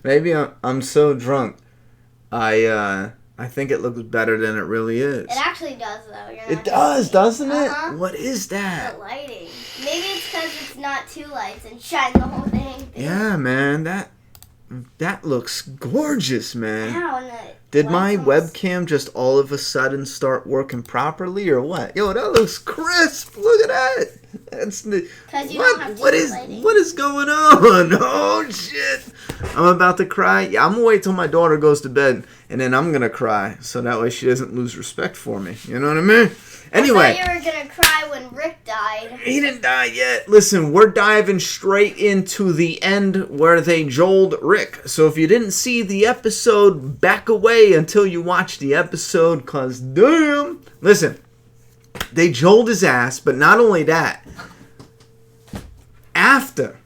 Maybe I'm so drunk. I think it looks better than it really is. It actually does, though. You're not It does, doesn't it? Uh-huh. What is that? The lighting. Maybe it's because it's not two lights and shine the whole thing. Yeah, man, that looks gorgeous, man. Wow, and Did my webcam just all of a sudden start working properly or what? Yo, that looks crisp. Look at that. That's what is going on? Oh shit. I'm about to cry. Yeah, I'm gonna wait till my daughter goes to bed and then I'm gonna cry so that way she doesn't lose respect for me. You know what I mean? Anyway. I thought you were gonna cry when Rick died. He didn't die yet. Listen, we're diving straight into the end where they joeled Rick. So if you didn't see the episode, back away until you watch the episode, cause damn. Listen, they joeled his ass, but not only that. After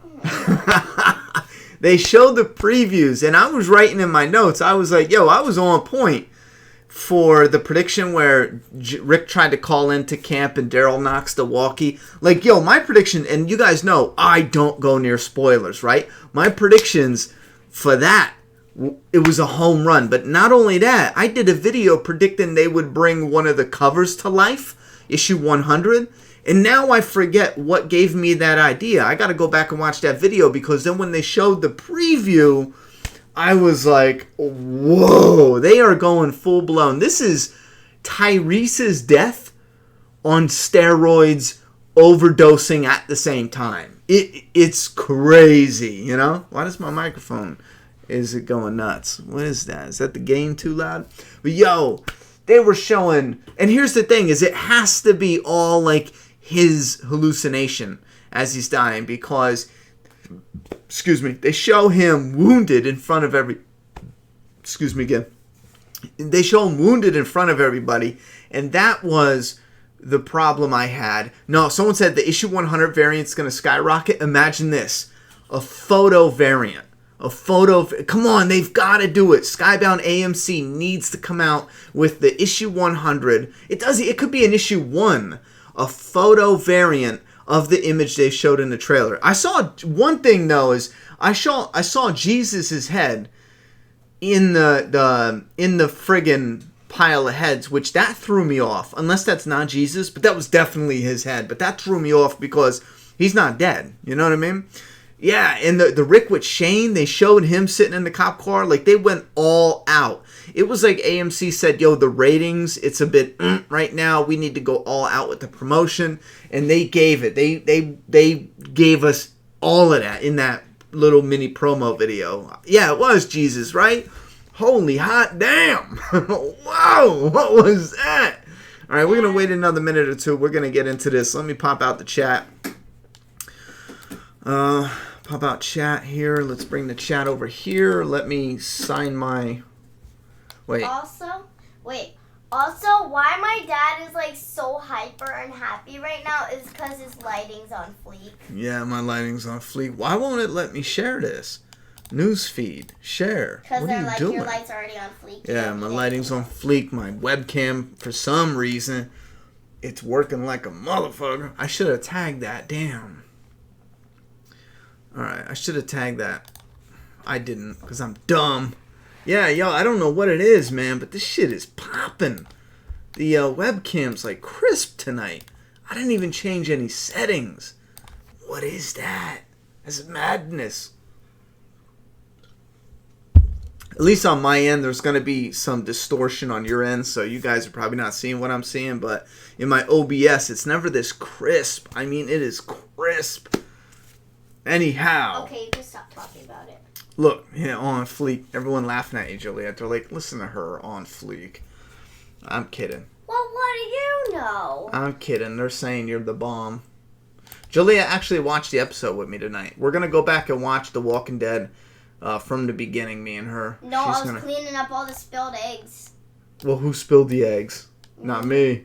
they showed the previews, and I was writing in my notes, I was like, yo, I was on point for the prediction where Rick tried to call into camp and Daryl knocks the walkie. Like, yo, my prediction, and you guys know, I don't go near spoilers, right? My predictions for that, it was a home run. But not only that, I did a video predicting they would bring one of the covers to life, issue 100. And now I forget what gave me that idea. I got to go back and watch that video because then when they showed the preview, I was like, whoa, they are going full blown. This is Tyrese's death on steroids, overdosing at the same time. It's crazy, you know? Why does my microphone, is it going nuts? What is that? Is that the gain too loud? But yo, they were showing, and here's the thing, is it has to be all like his hallucination as he's dying because, excuse me, they show him wounded in front of excuse me again. They show him wounded in front of everybody, and that was the problem I had. No, someone said the issue 100 variant's going to skyrocket. Imagine this. A photo variant. Come on, they've got to do it. Skybound AMC needs to come out with the issue 100. It could be an issue 1. A photo variant of the image they showed in the trailer. I saw one thing though is I saw Jesus's head in the friggin' pile of heads, which that threw me off. Unless that's not Jesus, but that was definitely his head. But that threw me off because he's not dead. You know what I mean? Yeah, and the Rick with Shane, they showed him sitting in the cop car. Like, they went all out. It was like AMC said, yo, the ratings, it's a bit right now. We need to go all out with the promotion. And they gave it. They gave us all of that in that little mini promo video. Yeah, it was Jesus, right? Holy hot damn. Wow, what was that? All right, we're going to wait another minute or two. We're going to get into this. Let me pop out the chat. Pop out chat here. Let's bring the chat over here. Let me sign my... Also, why my dad is like so hyper and happy right now is because his lighting's on fleek. Yeah, my lighting's on fleek. Why won't it let me share this? Newsfeed. Share. Because they're like, your light's already on fleek. Yeah, my lighting's on fleek. My webcam, for some reason, it's working like a motherfucker. I should have tagged that. Damn. Alright, I should have tagged that. I didn't, because I'm dumb. Yeah, yo, I don't know what it is, man, but this shit is popping. The webcam's like crisp tonight. I didn't even change any settings. What is that? That's madness. At least on my end, there's going to be some distortion on your end, so you guys are probably not seeing what I'm seeing, but in my OBS, it's never this crisp. I mean, it is crisp. Anyhow. Okay, you can stop talking about it. Look, yeah, on fleek. Everyone laughing at you, Juliet. They're like, listen to her, on fleek. I'm kidding. Well, what do you know? I'm kidding. They're saying you're the bomb. Juliet actually watched the episode with me tonight. We're going to go back and watch The Walking Dead from the beginning, me and her. No, I was cleaning up all the spilled eggs. Well, who spilled the eggs? Not me.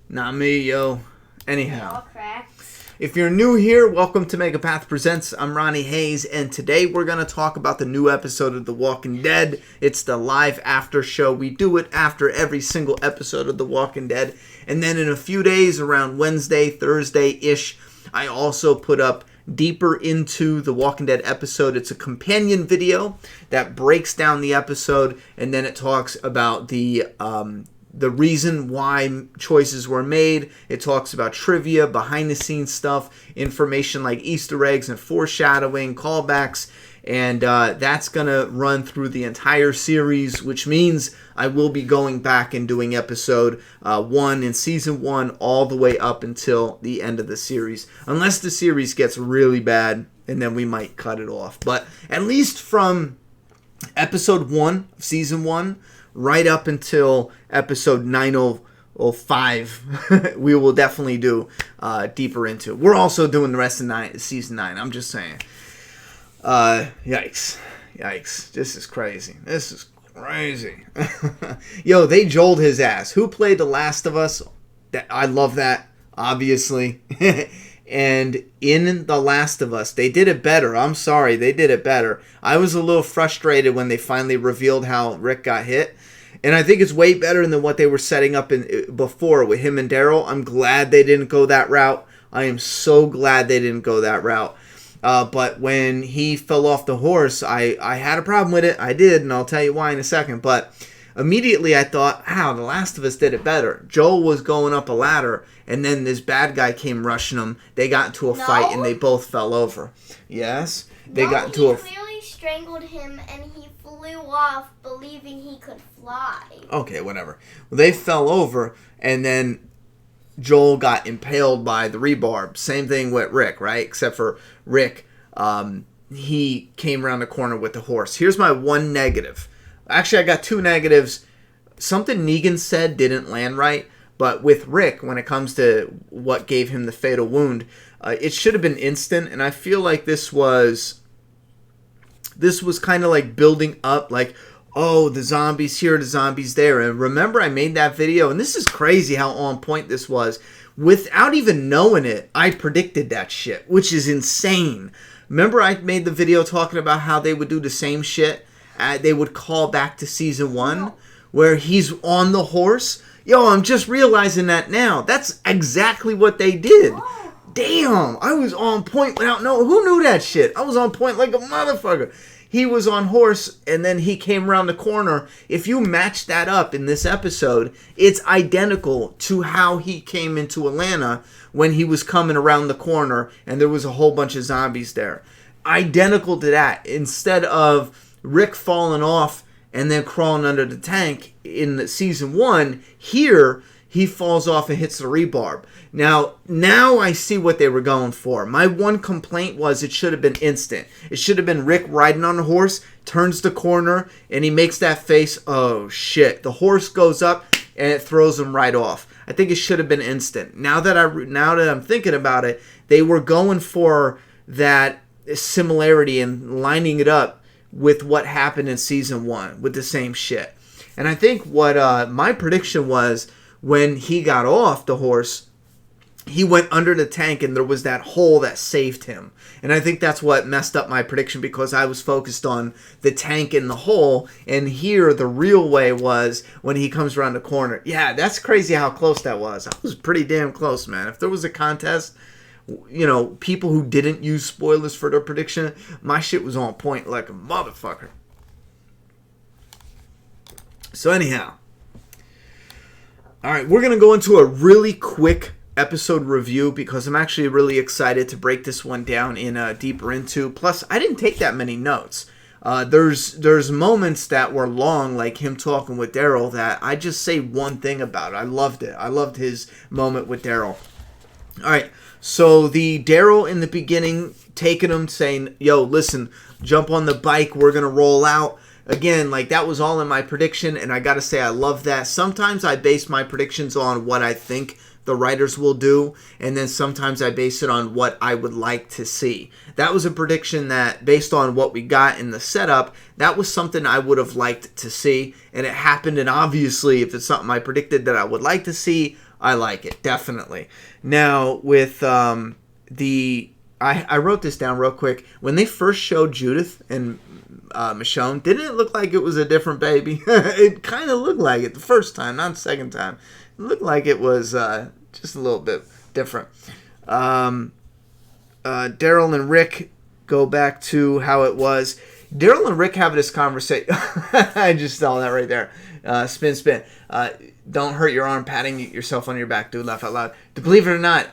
Not me, yo. Anyhow. They all cracked. If you're new here, welcome to Megapath Presents. I'm Ronnie Hayes, and today we're going to talk about the new episode of The Walking Dead. It's the live after show. We do it after every single episode of The Walking Dead. And then in a few days, around Wednesday, Thursday-ish, I also put up deeper into the Walking Dead episode. It's a companion video that breaks down the episode, and then it talks about the reason why choices were made. It talks about trivia, behind the scenes stuff, information like Easter eggs and foreshadowing, callbacks, and that's going to run through the entire series, which means I will be going back and doing episode 1 in season 1 all the way up until the end of the series. Unless the series gets really bad, and then we might cut it off. But at least from episode 1 of season 1 right up until episode 905, we will definitely do deeper into. We're also doing the rest of season 9. I'm just saying. Yikes. This is crazy. Yo, they joeled his ass. Who played The Last of Us? I love that, obviously. And in The Last of Us, they did it better. I'm sorry, they did it better. I was a little frustrated when they finally revealed how Rick got hit. And I think it's way better than what they were setting up before with him and Daryl. I'm glad they didn't go that route. I am so glad they didn't go that route. But when he fell off the horse, I had a problem with it. I did, and I'll tell you why in a second. But immediately I thought, The Last of Us did it better. Joel was going up a ladder, and then this bad guy came rushing him. They got into a fight, and they both fell over. Yes? They got into he clearly strangled him, and he flew off believing he could fly. Okay, whatever. Well, they fell over, and then Joel got impaled by the rebar. Same thing with Rick, right? Except for Rick, he came around the corner with the horse. Here's my one negative. Actually, I got two negatives. Something Negan said didn't land right, but with Rick, when it comes to what gave him the fatal wound, it should have been instant, and I feel like this was kind of like building up, like, oh, the zombies here, the zombies there. And remember, I made that video, and this is crazy how on point this was. Without even knowing it, I predicted that shit, which is insane. Remember, I made the video talking about how they would do the same shit? They would call back to season 1, where he's on the horse. Yo, I'm just realizing that now. That's exactly what they did. Damn, I was on point without knowing. Who knew that shit? I was on point like a motherfucker. He was on horse, and then he came around the corner. If you match that up in this episode, it's identical to how he came into Atlanta when he was coming around the corner, and there was a whole bunch of zombies there. Identical to that. Instead of Rick falling off and then crawling under the tank in season 1, here he falls off and hits the rebarb. Now I see what they were going for. My one complaint was it should have been instant. It should have been Rick riding on a horse, turns the corner, and he makes that face, oh shit. The horse goes up and it throws him right off. I think it should have been instant. Now that I'm thinking about it, they were going for that similarity and lining it up with what happened in season 1 with the same shit. And I think what my prediction was, when he got off the horse, he went under the tank and there was that hole that saved him. And I think that's what messed up my prediction, because I was focused on the tank and the hole. And here, the real way was when he comes around the corner. Yeah, that's crazy how close that was. I was pretty damn close, man. If there was a contest, you know, people who didn't use spoilers for their prediction, my shit was on point like a motherfucker. So anyhow. All right, we're going to go into a really quick episode review because I'm actually really excited to break this one down in deeper into. Plus, I didn't take that many notes. There's moments that were long, like him talking with Daryl, that I just say one thing about it. I loved it. I loved his moment with Daryl. All right, so the Daryl in the beginning taking him, saying, yo, listen, jump on the bike, we're going to roll out. Again, like, that was all in my prediction, and I gotta say I love that. Sometimes I base my predictions on what I think the writers will do, and then sometimes I base it on what I would like to see. That was a prediction that, based on what we got in the setup, that was something I would have liked to see, and it happened, and obviously, if it's something I predicted that I would like to see, I like it, definitely. Now, with I wrote this down real quick. When they first showed Judith and Michonne, didn't it look like it was a different baby? It kind of looked like it the first time, not the second time. It looked like it was just a little bit different. Daryl and Rick go back to how it was. Daryl and Rick have this conversation. I just saw that right there. Spin. Don't hurt your arm patting yourself on your back, dude. Laugh out loud. To believe it or not,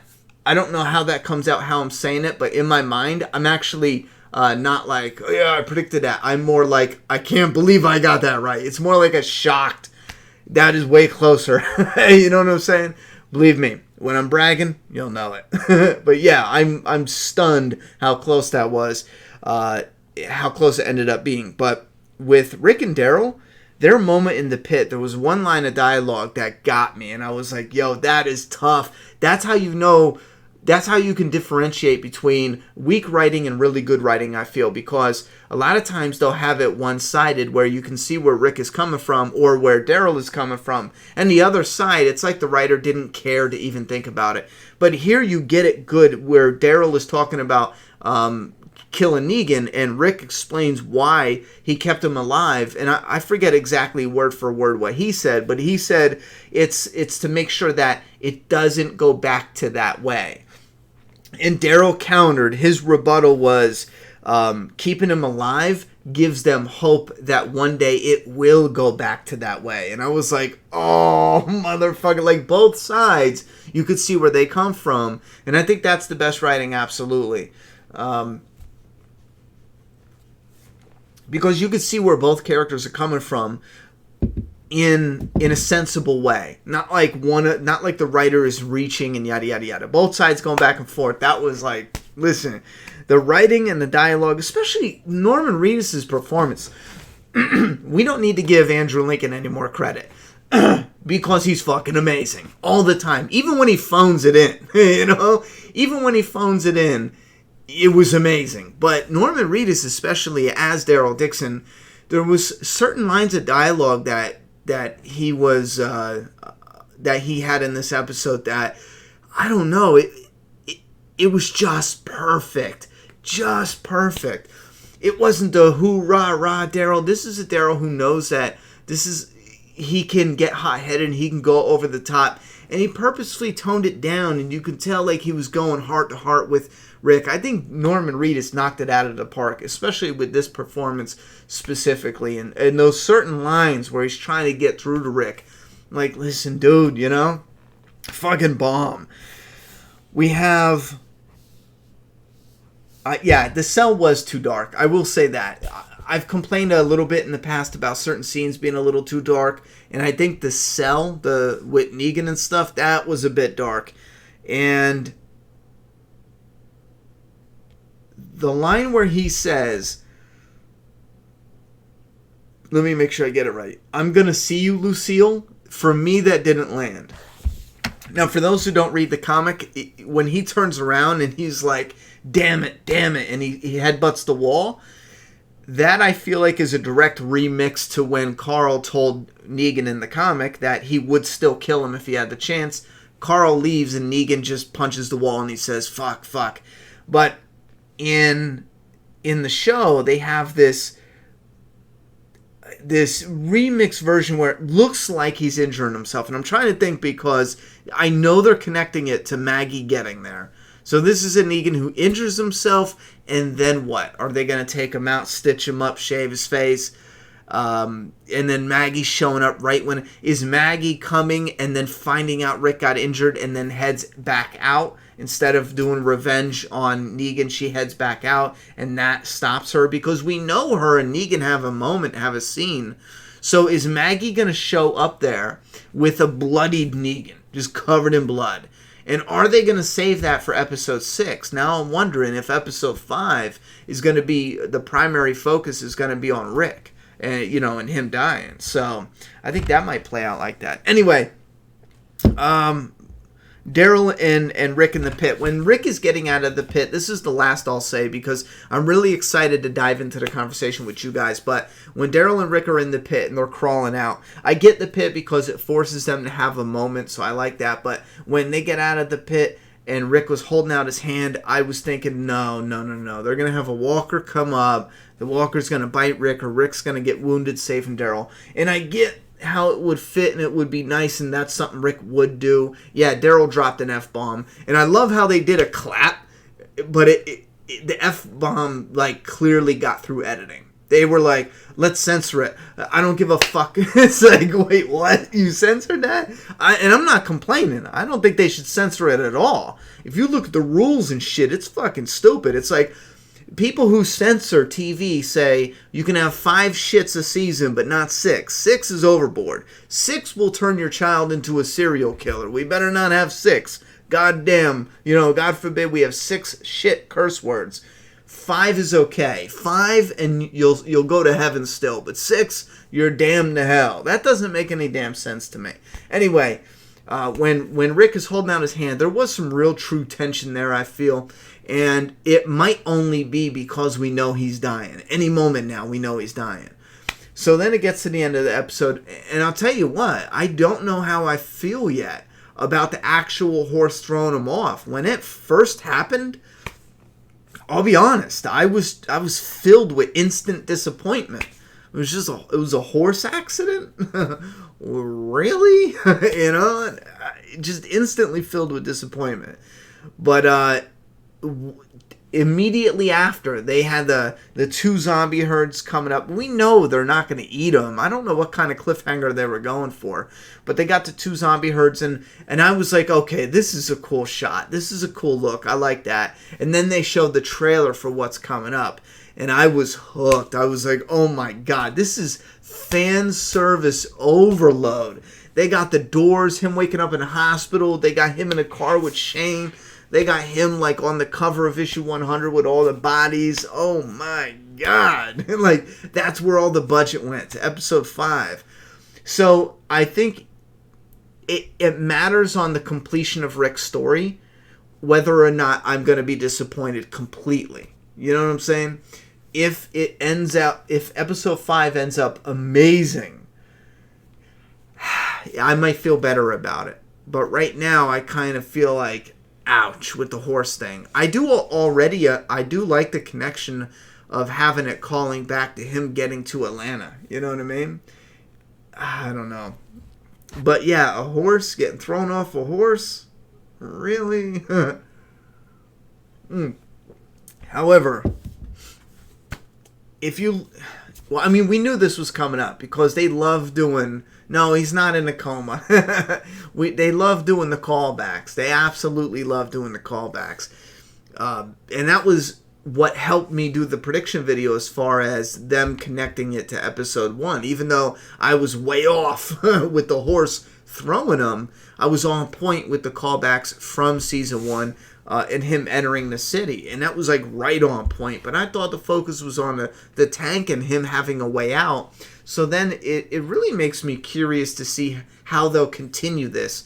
I don't know how that comes out, how I'm saying it, but in my mind, I'm actually not like, oh yeah, I predicted that. I'm more like, I can't believe I got that right. It's more like a shocked, that is way closer. You know what I'm saying? Believe me, when I'm bragging, you'll know it. But yeah, I'm stunned how close that was, how close it ended up being. But with Rick and Daryl, their moment in the pit, there was one line of dialogue that got me, and I was like, yo, that is tough. That's how you know, that's how you can differentiate between weak writing and really good writing, I feel, because a lot of times they'll have it one-sided where you can see where Rick is coming from or where Daryl is coming from. And the other side, it's like the writer didn't care to even think about it. But here you get it good where Daryl is talking about killing Negan, and Rick explains why he kept him alive. And I forget exactly word for word what he said, but he said it's to make sure that it doesn't go back to that way. And Daryl countered. His rebuttal was keeping him alive gives them hope that one day it will go back to that way. And I was like, oh, motherfucker. Like, both sides, you could see where they come from. And I think that's the best writing, absolutely. Because you could see where both characters are coming from in a sensible way. Not like the writer is reaching and yada yada yada. Both sides going back and forth. That was like, listen, the writing and the dialogue, especially Norman Reedus' performance. We don't need to give Andrew Lincoln any more credit. Because he's fucking amazing all the time. Even when he phones it in, you know? Even when he phones it in, it was amazing. But Norman Reedus, especially as Daryl Dixon, there was certain lines of dialogue that he was that he had in this episode that, I don't know, it was just perfect. Just perfect. It wasn't the hoorah Daryl. This is a Daryl who knows that he can get hot-headed and he can go over the top. And he purposefully toned it down, and you could tell like he was going heart to heart with Rick. I think Norman Reedus knocked it out of the park, especially with this performance specifically. And those certain lines where he's trying to get through to Rick. Like, listen, dude, you know? Fucking bomb. We have... yeah, the cell was too dark. I will say that. I've complained a little bit in the past about certain scenes being a little too dark. And I think the cell, with Negan and stuff, that was a bit dark. And the line where he says, let me make sure I get it right. I'm going to see you, Lucille. For me, that didn't land. Now, for those who don't read the comic, when he turns around and he's like, damn it, and he headbutts the wall, that I feel like is a direct remix to when Carl told Negan in the comic that he would still kill him if he had the chance. Carl leaves and Negan just punches the wall and he says, fuck. But in the show, they have this remix version where it looks like he's injuring himself. And I'm trying to think because I know they're connecting it to Maggie getting there. So this is a Negan who injures himself, and then what? Are they going to take him out, stitch him up, shave his face? And then Maggie showing up right when... Is Maggie coming and then finding out Rick got injured and then heads back out? Instead of doing revenge on Negan, she heads back out, and that stops her. Because we know her and Negan have a moment, have a scene. So is Maggie going to show up there with a bloodied Negan, just covered in blood? And are they going to save that for episode 6? Now I'm wondering if episode 5 is going to be, the primary focus is going to be on Rick, and and him dying. So I think that might play out like that. Anyway, Daryl and Rick in the pit. When Rick is getting out of the pit, this is the last I'll say because I'm really excited to dive into the conversation with you guys. But when Daryl and Rick are in the pit and they're crawling out, I get the pit because it forces them to have a moment, so I like that. But when they get out of the pit and Rick was holding out his hand, I was thinking, no. They're going to have a walker come up. The walker's going to bite Rick, or Rick's going to get wounded, saving Daryl. And I get how it would fit and it would be nice, and that's something Rick would do. Yeah, Daryl dropped an F-bomb. And I love how they did a clap but the F-bomb like clearly got through editing. They were like, let's censor it. I don't give a fuck. It's like, wait, what? You censored that? And I'm not complaining. I don't think they should censor it at all. If you look at the rules and shit, it's fucking stupid. It's like people who censor TV say you can have 5 shits a season, but not 6. 6 is overboard. 6 will turn your child into a serial killer. We better not have 6. Goddamn, God forbid we have 6 shit curse words. 5 is okay. 5 and you'll go to heaven still. But 6, you're damned to hell. That doesn't make any damn sense to me. Anyway, when Rick is holding out his hand, there was some real true tension there, I feel. And it might only be because we know he's dying. Any moment now, we know he's dying. So then it gets to the end of the episode. And I'll tell you what, I don't know how I feel yet about the actual horse throwing him off. When it first happened, I'll be honest, I was filled with instant disappointment. It was a horse accident? Really? Just instantly filled with disappointment. But immediately after, they had the 2 zombie herds coming up. We know they're not going to eat them. I don't know what kind of cliffhanger they were going for. But they got the 2 zombie herds, and I was like, okay, this is a cool shot. This is a cool look. I like that. And then they showed the trailer for what's coming up. And I was hooked. I was like, oh my God, this is fan service overload. They got the Doors, him waking up in a hospital. They got him in a car with Shane. They got him like on the cover of issue 100 with all the bodies. Oh my God. Like, that's where all the budget went, to episode 5. So I think it matters on the completion of Rick's story whether or not I'm going to be disappointed completely. You know what I'm saying? If episode 5 ends up amazing, I might feel better about it. But right now, I kind of feel like, ouch, with the horse thing. I do like the connection of having it calling back to him getting to Atlanta. You know what I mean? I don't know. But yeah, a horse getting thrown off a horse? Really? However, we knew this was coming up because they love doing... No, he's not in a coma. They love doing the callbacks. They absolutely love doing the callbacks. And that was what helped me do the prediction video as far as them connecting it to episode 1. Even though I was way off with the horse throwing them, I was on point with the callbacks from season 1 and him entering the city. And that was like right on point. But I thought the focus was on the tank and him having a way out. So then it really makes me curious to see how they'll continue this.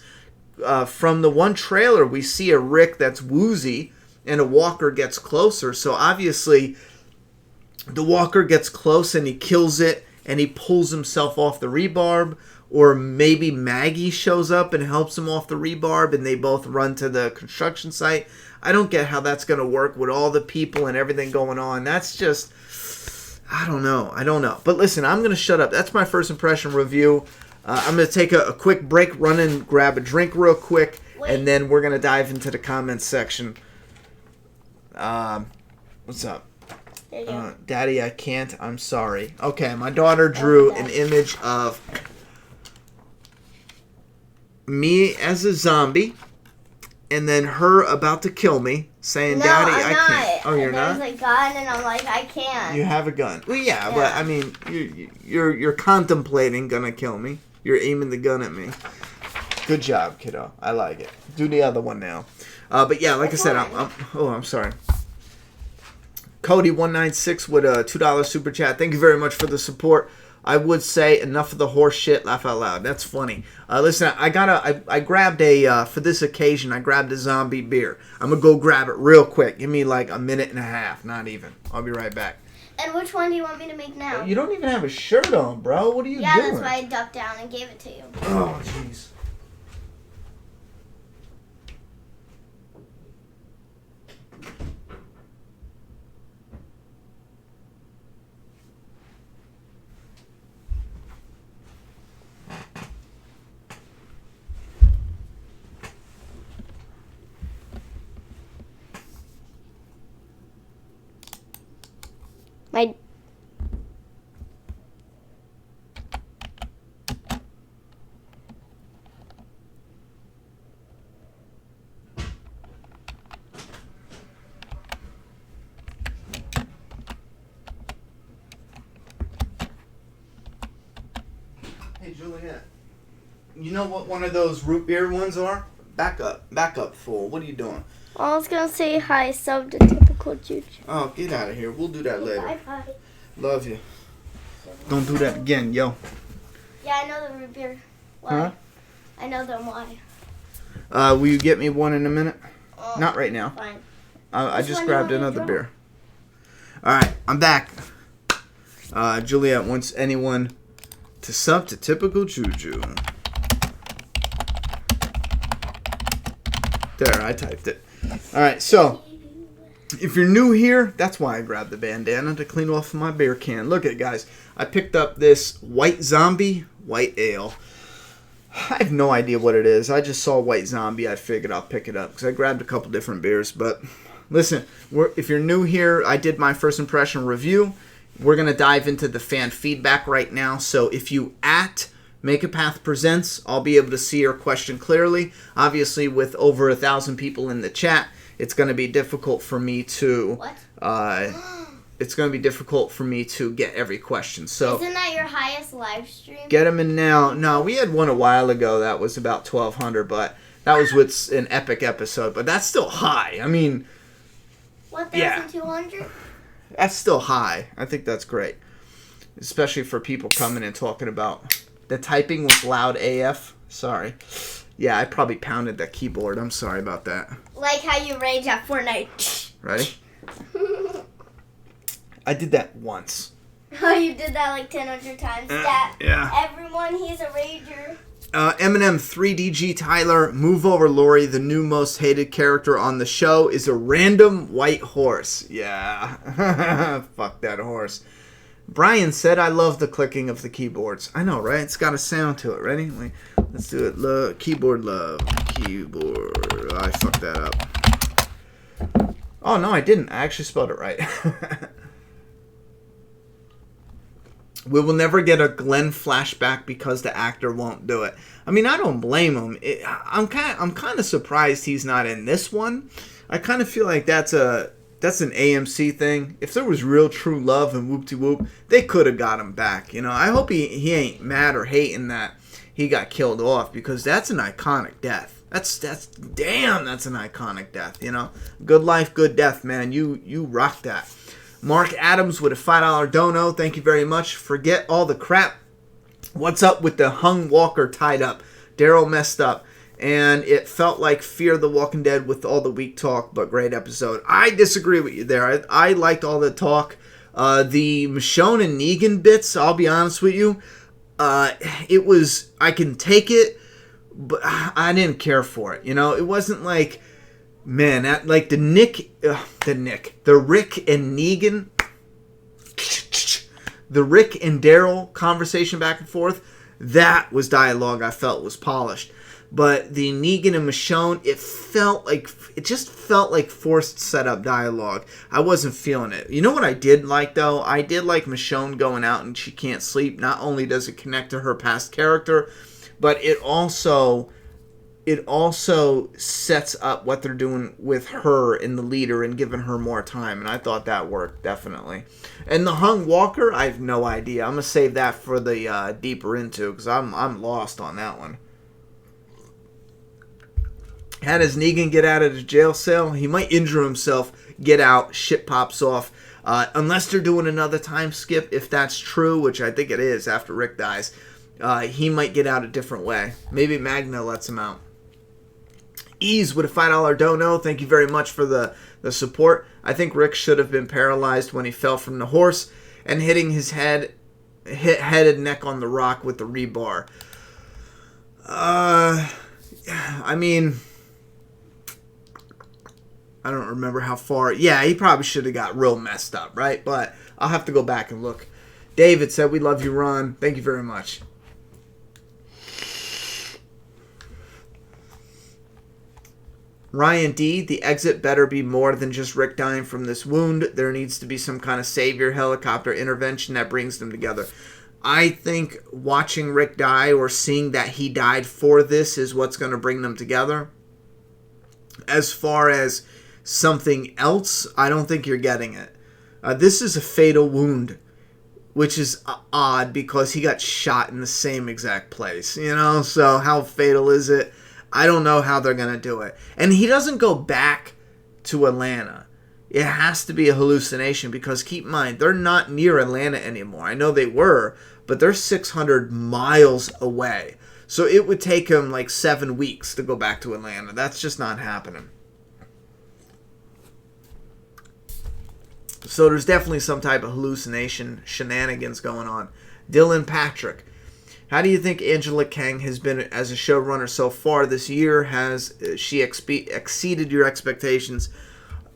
From the one trailer, we see a Rick that's woozy and a walker gets closer. So obviously the walker gets close and he kills it and he pulls himself off the rebarb. Or maybe Maggie shows up and helps him off the rebarb and they both run to the construction site. I don't get how that's going to work with all the people and everything going on. That's just... I don't know. But listen, I'm going to shut up. That's my first impression review. I'm going to take a quick break, run and grab a drink real quick, and then we're going to dive into the comments section. What's up? There you go. Daddy, I can't. I'm sorry. Okay, my daughter drew an image of me as a zombie, and then her about to kill me, saying, "Daddy, I can't." Oh, you're not? There's a gun, and I'm like, I can't. You have a gun. Well, yeah, but I mean, you're contemplating gonna kill me. You're aiming the gun at me. Good job, kiddo. I like it. Do the other one now. But yeah, like I said, I'm sorry. Cody196 with a $2 super chat. Thank you very much for the support. I would say enough of the horse shit. Laugh out loud. That's funny. Listen, I grabbed for this occasion, I grabbed a zombie beer. I'm going to go grab it real quick. Give me like a minute and a half. Not even. I'll be right back. And which one do you want me to make now? You don't even have a shirt on, bro. What are you doing? Yeah, that's why I ducked down and gave it to you. Oh, jeez. Hey, Juliet. You know what one of those root beer ones are? Back up, fool. What are you doing? I was gonna say hi, sub to typical Juju. Oh, get out of here. We'll do that later. Bye. Love you. Don't do that again, yo. Yeah, I know the root beer. Why? Huh? I know them why. Will you get me one in a minute? Not right now. Fine. I just grabbed another beer. Alright, I'm back. Juliet wants anyone to sub to typical Juju. There, I typed it. Alright, so if you're new here, that's why I grabbed the bandana to clean off my beer can. Look at it, guys. I picked up this White Zombie White Ale. I have no idea what it is. I just saw White Zombie. I figured I'll pick it up because I grabbed a couple different beers. But listen, if you're new here, I did my first impression review. We're going to dive into the fan feedback right now. So if you Make a Path Presents, I'll be able to see your question clearly. Obviously, with over 1,000 people in the chat, it's going to be difficult for me to... it's going to be difficult for me to get every question. So isn't that your highest live stream? Get them in now. No, we had one a while ago that was about 1,200, but that was with an epic episode. But that's still high. I mean... 1,200? Yeah. That's still high. I think that's great. Especially for people coming and talking about... The typing was loud AF. Sorry. Yeah, I probably pounded that keyboard. I'm sorry about that. Like how you rage at Fortnite. Ready? I did that once. Oh, you did that like 1,000 times. Yeah. Everyone, he's a rager. Eminem 3DG Tyler, move over Lori. The new most hated character on the show is a random white horse. Yeah. Fuck that horse. Brian said, I love the clicking of the keyboards. I know, right? It's got a sound to it. Ready? Wait, let's do it. Keyboard love. Keyboard. I fucked that up. Oh, no, I didn't. I actually spelled it right. We will never get a Glenn flashback because the actor won't do it. I mean, I don't blame him. I'm kind of surprised he's not in this one. I kind of feel like that's an AMC thing. If there was real true love and whoop-de-whoop, they could have got him back. You know, I hope he ain't mad or hating that he got killed off, because that's an iconic death. That's an iconic death, you know. Good life, good death, man. You rock that. Mark Adams with a $5 dono. Thank you very much. Forget all the crap. What's up with the hung walker tied up? Daryl messed up. And it felt like Fear the Walking Dead with all the weak talk, but great episode. I disagree with you there. I liked all the talk. The Michonne and Negan bits, I'll be honest with you, it was, I can take it, but I didn't care for it. You know, it wasn't like, man, like the Rick and Negan, the Rick and Daryl conversation back and forth, that was dialogue I felt was polished. But the Negan and Michonne, it just felt like forced setup dialogue. I wasn't feeling it. You know what I did like, though? I did like Michonne going out and she can't sleep. Not only does it connect to her past character, but it also sets up what they're doing with her and the leader and giving her more time. And I thought that worked, definitely. And the hung walker, I have no idea. I'm going to save that for the deeper into, because I'm lost on that one. How does Negan get out of the jail cell? He might injure himself, get out, shit pops off. Unless they're doing another time skip, if that's true, which I think it is after Rick dies, he might get out a different way. Maybe Magna lets him out. Ease with a $5 dono. Thank you very much for the support. I think Rick should have been paralyzed when he fell from the horse and hitting his head and neck on the rock with the rebar. I mean, I don't remember how far. Yeah, he probably should have got real messed up, right? But I'll have to go back and look. David said, we love you, Ron. Thank you very much. Ryan D, the exit better be more than just Rick dying from this wound. There needs to be some kind of savior helicopter intervention that brings them together. I think watching Rick die or seeing that he died for this is what's going to bring them together. As far as something else, I don't think you're getting it. This is a fatal wound. which is odd because he got shot in the same exact place, you know? So how fatal is it? I don't know how they're going to do it. And he doesn't go back to Atlanta. It has to be a hallucination because keep in mind, they're not near Atlanta anymore. I know they were, but they're 600 miles away. So it would take him like 7 weeks to go back to Atlanta. That's just not happening. So there's definitely some type of hallucination shenanigans going on. Dylan Patrick, how do you think Angela Kang has been as a showrunner so far this year? Has she exceeded your expectations?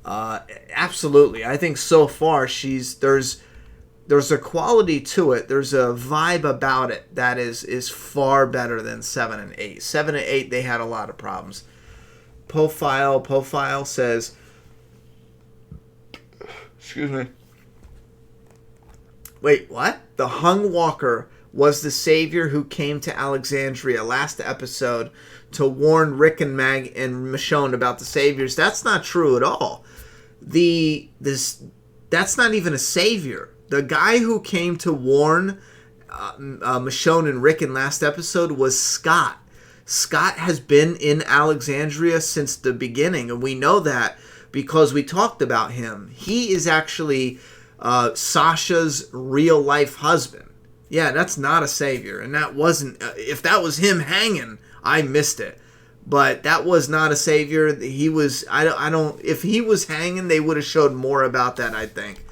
Absolutely. I think so far there's a quality to it. There's a vibe about it that is far better than 7 and 8. 7 and 8, they had a lot of problems. Profile says, excuse me. Wait, what? The Hung Walker was the savior who came to Alexandria last episode to warn Rick and Mag and Michonne about the saviors. That's not true at all. That's not even a savior. The guy who came to warn Michonne and Rick in last episode was Scott. Scott has been in Alexandria since the beginning, and we know that because we talked about him. He is actually Sasha's real-life husband. Yeah, that's not a savior, and that wasn't... if that was him hanging, I missed it. But that was not a savior. He was... I don't... If he was hanging, they would have showed more about that, I think.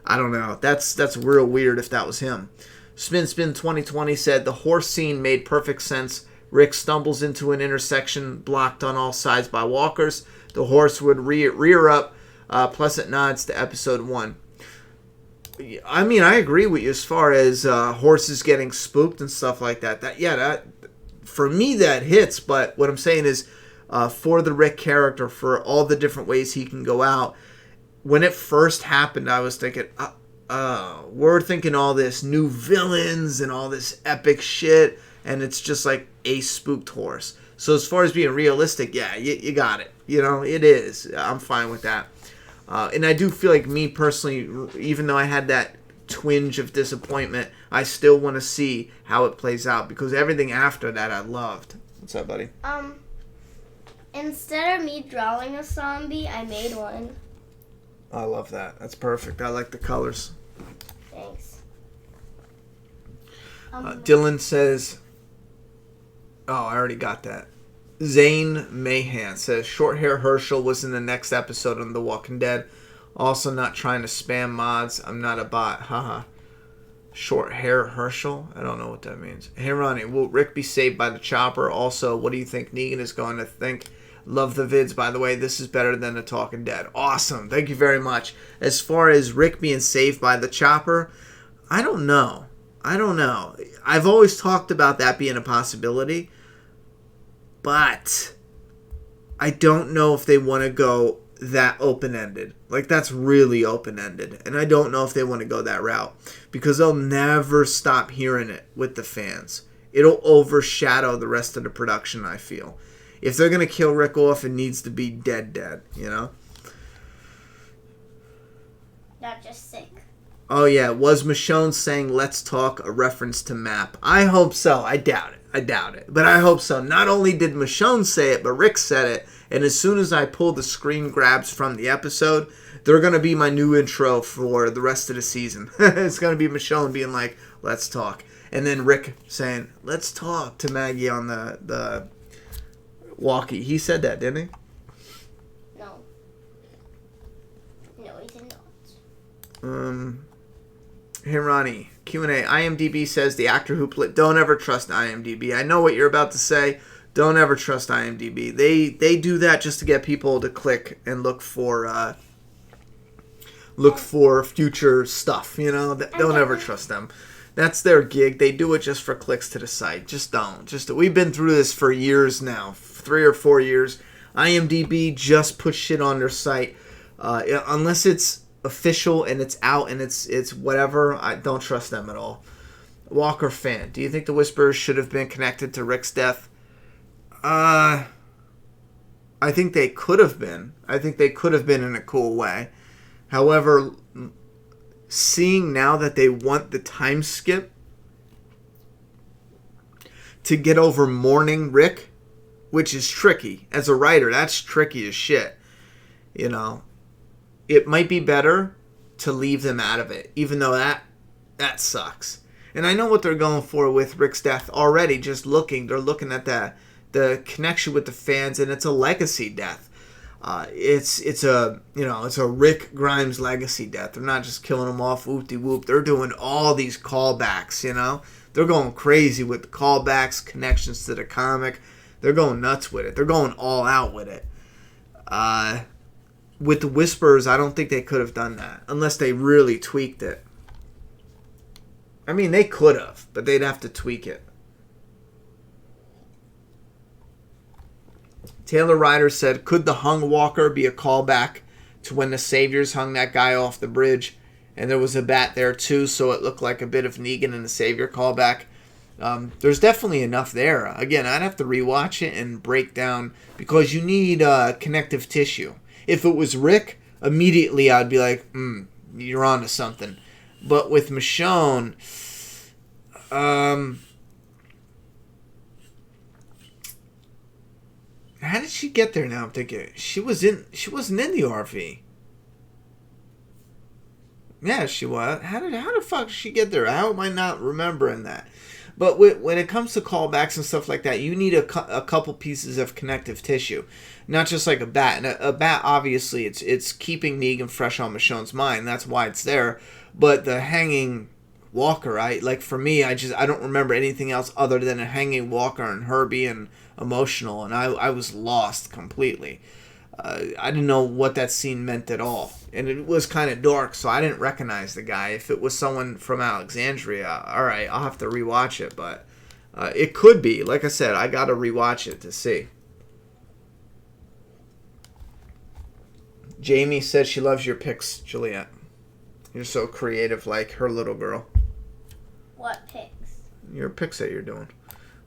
I don't know. That's real weird if that was him. Spin 2020 said, the horse scene made perfect sense. Rick stumbles into an intersection blocked on all sides by walkers. The horse would rear up. Plus it nods to episode 1. I mean, I agree with you as far as horses getting spooked and stuff like that. That for me, that hits. But what I'm saying is, for the Rick character, for all the different ways he can go out, when it first happened, I was thinking, we're thinking all this new villains and all this epic shit, and it's just like a spooked horse. So as far as being realistic, yeah, you got it. You know, it is. I'm fine with that. And I do feel like me personally, even though I had that twinge of disappointment, I still want to see how it plays out because everything after that I loved. What's up, buddy? Instead of me drawing a zombie, I made one. I love that. That's perfect. I like the colors. Thanks. Dylan says, oh, I already got that. Zane Mahan says, short hair Herschel was in the next episode on The Walking Dead. Also not trying to spam mods. I'm not a bot. Haha. Short hair Herschel? I don't know what that means. Hey, Ronnie, will Rick be saved by the chopper? Also, what do you think Negan is going to think? Love the vids, by the way. This is better than The Talking Dead. Awesome. Thank you very much. As far as Rick being saved by the chopper, I don't know. I've always talked about that being a possibility, but I don't know if they want to go that open-ended. Like, that's really open-ended. And I don't know if they want to go that route because they'll never stop hearing it with the fans. It'll overshadow the rest of the production, I feel. If they're going to kill Rick off, it needs to be dead, you know? Not just sick. Oh, yeah. Was Michonne saying, let's talk, a reference to MAP? I hope so. I doubt it. But I hope so. Not only did Michonne say it, but Rick said it. And as soon as I pull the screen grabs from the episode, they're going to be my new intro for the rest of the season. It's going to be Michonne being like, let's talk. And then Rick saying, let's talk to Maggie on the walkie. He said that, didn't he? No, he did not. Hey, Ronnie. Q&A. IMDb says the actor who played... Don't ever trust IMDb. I know what you're about to say. Don't ever trust IMDb. They do that just to get people to click and look for future stuff, you know? Don't ever trust them. That's their gig. They do it just for clicks to the site. Just don't. We've been through this for years now. 3 or 4 years. IMDb just puts shit on their site. Unless it's official and it's out and it's whatever, I don't trust them at all. Walker fan, do you think the Whisperers should have been connected to Rick's death? I think they could have been. I think they could have been in a cool way. However, seeing now that they want the time skip to get over mourning Rick, which is tricky. As a writer, that's tricky as shit. You know, it might be better to leave them out of it, even though that sucks. And I know what they're going for with Rick's death already. Just looking, they're looking at the connection with the fans, and it's a legacy death. It's a Rick Grimes legacy death. They're not just killing him off whoop-de-whoop. They're doing all these callbacks, you know. They're going crazy with the callbacks, connections to the comic. They're going nuts with it. They're going all out with it. With the Whispers, I don't think they could have done that unless they really tweaked it. I mean, they could have, but they'd have to tweak it. Taylor Ryder said, could the hung walker be a callback to when the Saviors hung that guy off the bridge? And there was a bat there too, so it looked like a bit of Negan and the Savior callback. There's definitely enough there. Again, I'd have to rewatch it and break down, because you need connective tissue. If it was Rick, immediately I'd be like, you're on to something. But with Michonne, how did she get there now? I'm thinking she wasn't in the RV. Yeah, she was. How the fuck did she get there? How am I not remembering that? But when it comes to callbacks and stuff like that, you need a couple pieces of connective tissue, not just like a bat. And a bat, obviously, it's keeping Negan fresh on Michonne's mind. That's why it's there. But the hanging walker, for me, I don't remember anything else other than a hanging walker and her being emotional, and I was lost completely. I didn't know what that scene meant at all, and it was kind of dark, so I didn't recognize the guy. If it was someone from Alexandria, all right, I'll have to rewatch it, but it could be. Like I said, I got to rewatch it to see. Jamie says she loves your picks, Juliet. You're so creative, like her little girl. What picks? Your picks that you're doing.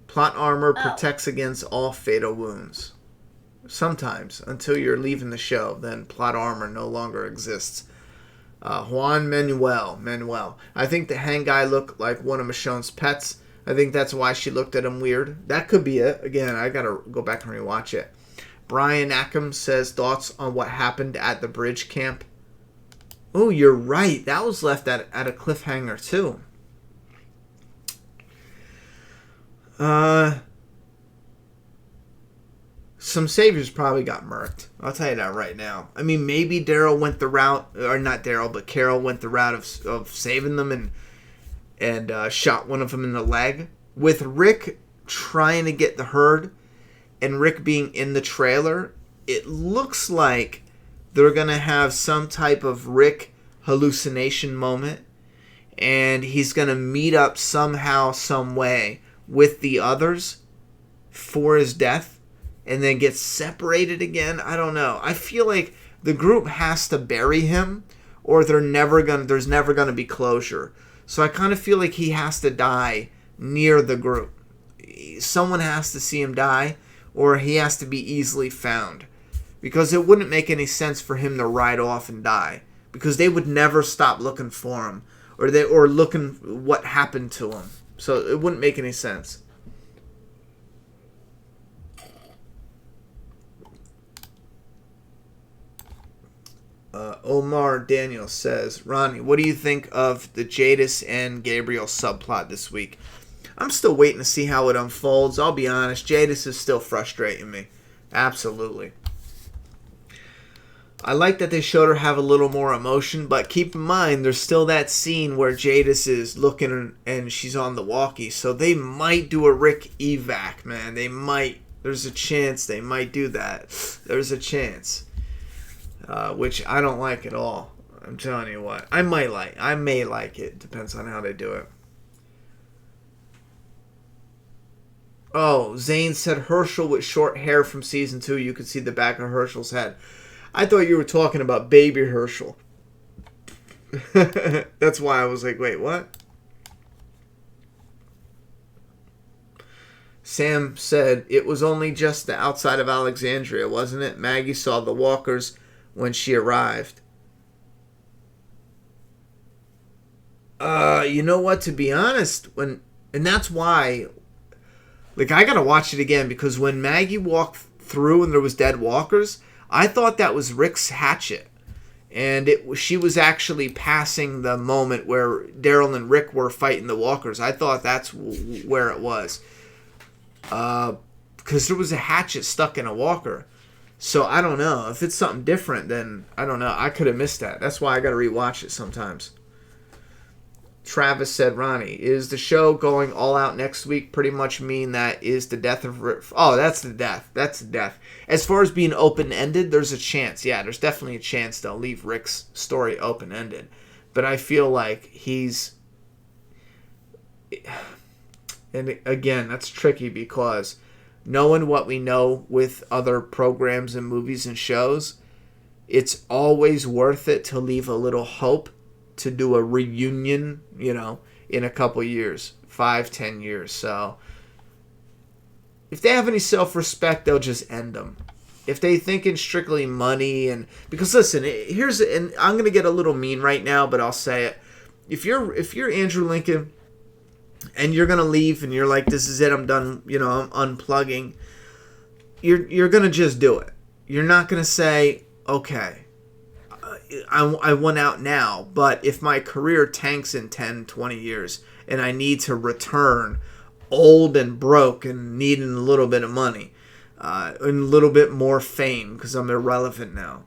Plot armor protects against all fatal wounds. Sometimes, until you're leaving the show, then plot armor no longer exists. Juan Manuel. I think the hang guy looked like one of Michonne's pets. I think that's why she looked at him weird. That could be it. Again, I gotta go back and rewatch it. Brian Ackham says thoughts on what happened at the bridge camp. Oh, you're right. That was left at a cliffhanger too. Some Saviors probably got murked. I'll tell you that right now. I mean, maybe Daryl went the route, or not Daryl, but Carol went the route of saving them and shot one of them in the leg. With Rick trying to get the herd and Rick being in the trailer, it looks like they're going to have some type of Rick hallucination moment, and he's going to meet up somehow, some way with the others for his death and then get separated again. I don't know. I feel like the group has to bury him, or there's never going to be closure. So I kind of feel like he has to die near the group. Someone has to see him die, or he has to be easily found. Because it wouldn't make any sense for him to ride off and die, because they would never stop looking for him, or looking what happened to him. So it wouldn't make any sense. Omar Daniel says, Ronnie, what do you think of the Jadis and Gabriel subplot this week? I'm still waiting to see how it unfolds. I'll be honest, Jadis is still frustrating me. Absolutely. I like that they showed her have a little more emotion, but keep in mind, there's still that scene where Jadis is looking and she's on the walkie, so they might do a Rick evac, man. They might. There's a chance they might do that. There's a chance. Which I don't like at all. I'm telling you what. I may like it. Depends on how they do it. Oh, Zane said Herschel with short hair from season 2. You could see the back of Herschel's head. I thought you were talking about baby Herschel. That's why I was like, wait, what? Sam said it was only just the outside of Alexandria, wasn't it? Maggie saw the walkers when she arrived. You know what? To be honest, and that's why, like, I gotta watch it again because when Maggie walked through and there was dead walkers, I thought that was Rick's hatchet, and she was actually passing the moment where Daryl and Rick were fighting the walkers. I thought that's where it was, because there was a hatchet stuck in a walker. So I don't know if it's something different. Then I don't know. I could have missed that. That's why I gotta rewatch it sometimes. Travis said, Ronnie, is the show going all out next week pretty much mean that is the death of Rick? Oh, that's the death. That's the death. As far as being open-ended, there's a chance. Yeah, there's definitely a chance they'll leave Rick's story open-ended. But I feel like he's... And again, that's tricky because knowing what we know with other programs and movies and shows, it's always worth it to leave a little hope to do a reunion, in a couple years, 5-10 years. So if they have any self-respect, they'll just end them. If they think in strictly money because listen, and I'm going to get a little mean right now, but I'll say it. If you're Andrew Lincoln and you're going to leave and you're like, this is it, I'm done, I'm unplugging, you're going to just do it. You're not going to say, okay, I went out now, but if my career tanks in 10, 20 years and I need to return old and broke and needing a little bit of money and a little bit more fame because I'm irrelevant now,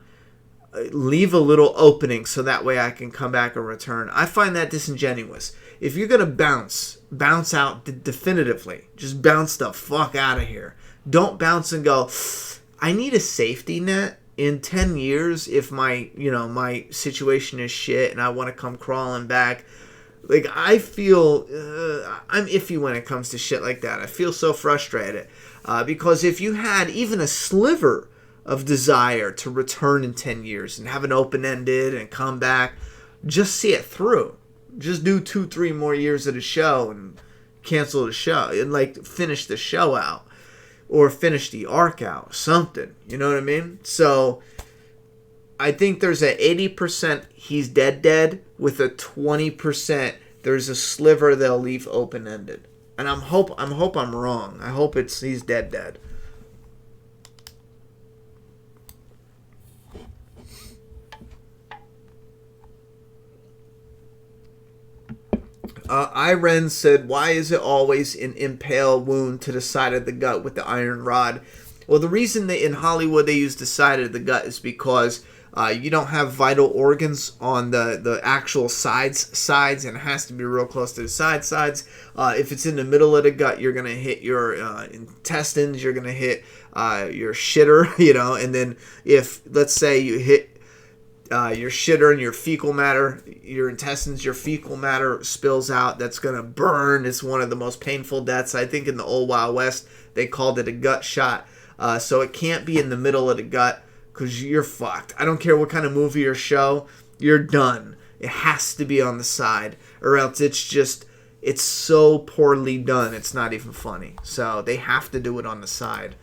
leave a little opening so that way I can come back and return. I find that disingenuous. If you're going to bounce out definitively. Just bounce the fuck out of here. Don't bounce and go, I need a safety net. In 10 years, if my situation is shit and I want to come crawling back, like, I feel, I'm iffy when it comes to shit like that. I feel so frustrated. Because if you had even a sliver of desire to return in 10 years and have an open-ended and come back, just see it through. Just do 2-3 more years of the show and cancel the show and, like, finish the show out. Or finish the arc out, something. You know what I mean? So, I think there's a 80% he's dead, with a 20% there's a sliver they'll leave open-ended. And I'm hope I'm wrong. I hope he's dead. Iren said, why is it always an impale wound to the side of the gut with the iron rod? Well, the reason that in Hollywood they use the side of the gut is because you don't have vital organs on the actual sides, and it has to be real close to the sides. If it's in the middle of the gut, you're going to hit your intestines, you're going to hit your shitter, and then if, let's say, you hit your shitter and your fecal matter, your intestines, your fecal matter spills out, that's going to burn. It's one of the most painful deaths. I think in the old Wild West, they called it a gut shot. So it can't be in the middle of the gut because you're fucked. I don't care what kind of movie or show, you're done. It has to be on the side or else it's so poorly done, it's not even funny. So they have to do it on the side.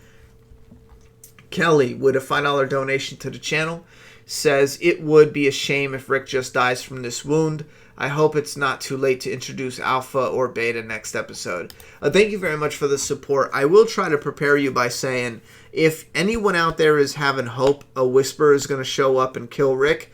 Kelly, with a $5 donation to the channel, says, it would be a shame if Rick just dies from this wound. I hope it's not too late to introduce Alpha or Beta next episode. Thank you very much for the support. I will try to prepare you by saying, if anyone out there is having hope a Whisperer is going to show up and kill Rick,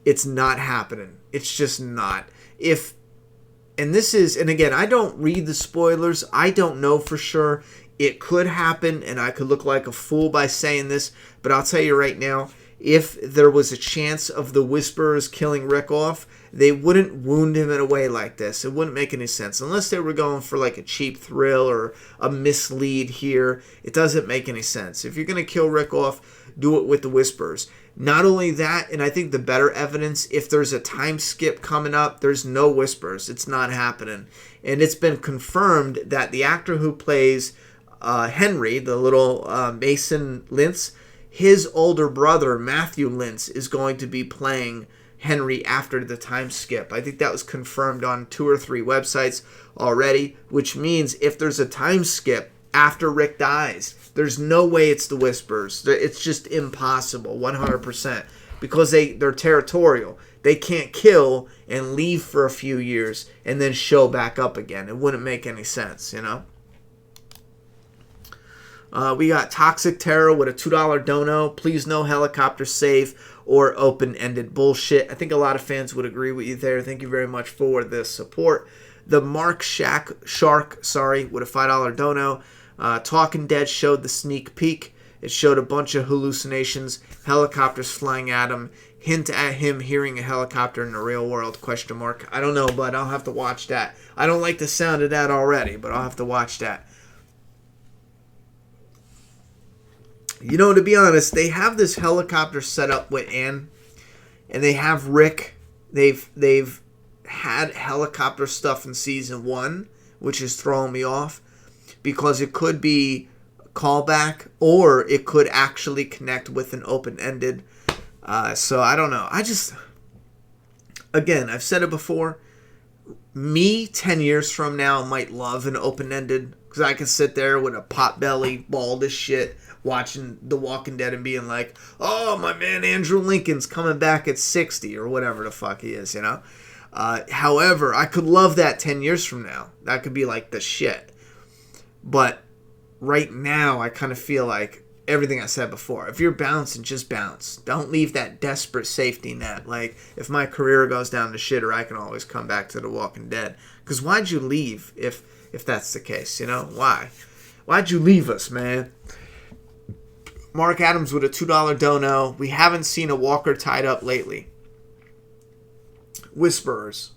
it's not happening. It's just not. And again, I don't read the spoilers. I don't know for sure. It could happen, and I could look like a fool by saying this, but I'll tell you right now, if there was a chance of the Whisperers killing Rick off, they wouldn't wound him in a way like this. It wouldn't make any sense. Unless they were going for like a cheap thrill or a mislead here, it doesn't make any sense. If you're going to kill Rick off, do it with the Whisperers. Not only that, and I think the better evidence, if there's a time skip coming up, there's no Whisperers. It's not happening. And it's been confirmed that the actor who plays Henry, the little Mason Lintz, his older brother, Matthew Lintz, is going to be playing Henry after the time skip. I think that was confirmed on 2 or 3 websites already, which means if there's a time skip after Rick dies, there's no way it's the Whisperers. It's just impossible, 100%, because they're territorial. They can't kill and leave for a few years and then show back up again. It wouldn't make any sense, you know? We got Toxic Terror with a $2 dono. Please no helicopter save or open-ended bullshit. I think a lot of fans would agree with you there. Thank you very much for the support. The Mark Shark, with a $5 dono. Talking Dead showed the sneak peek. It showed a bunch of hallucinations, helicopters flying at him, hint at him hearing a helicopter in the real world, ? I don't know, but I'll have to watch that. I don't like the sound of that already, but I'll have to watch that. You know, to be honest, they have this helicopter set up with Anne, and they have Rick. They've had helicopter stuff in season 1, which is throwing me off, because it could be a callback, or it could actually connect with an open-ended. So I don't know. Again, I've said it before. Me, 10 years from now, might love an open-ended, because I can sit there with a pot-belly, bald as shit, watching The Walking Dead and being like, oh, my man Andrew Lincoln's coming back at 60 or whatever the fuck he is, you know? However, I could love that 10 years from now. That could be like the shit. But right now, I kind of feel like everything I said before. If you're bouncing, just bounce. Don't leave that desperate safety net. Like, if my career goes down to shitter, I can always come back to The Walking Dead. Because why'd you leave if that's the case, you know? Why? Why'd you leave us, man? Mark Adams with a $2 dono. We haven't seen a walker tied up lately. Whisperers.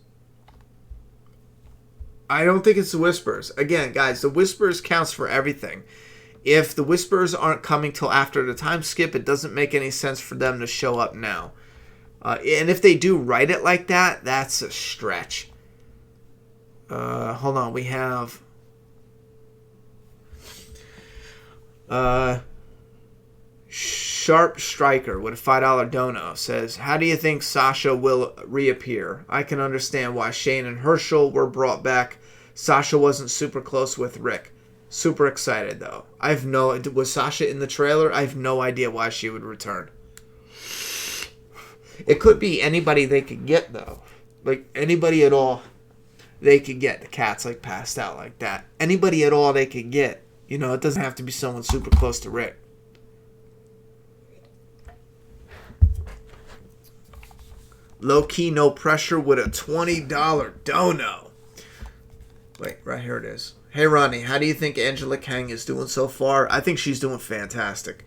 I don't think it's the Whisperers. Again, guys, the Whisperers counts for everything. If the Whisperers aren't coming till after the time skip, it doesn't make any sense for them to show up now. And if they do write it like that, that's a stretch. Hold on, we have... Sharp Striker with a $5 dono says, how do you think Sasha will reappear? I can understand why Shane and Herschel were brought back. Sasha wasn't super close with Rick. Super excited though. Was Sasha in the trailer? I have no idea why she would return. It could be anybody they could get though. Like anybody at all they could get. The cat's like passed out like that. Anybody at all they could get. You know, it doesn't have to be someone super close to Rick. Low Key No Pressure with a $20 dono. Wait, right here it is. Hey Ronnie, how do you think Angela Kang is doing so far? I think she's doing fantastic.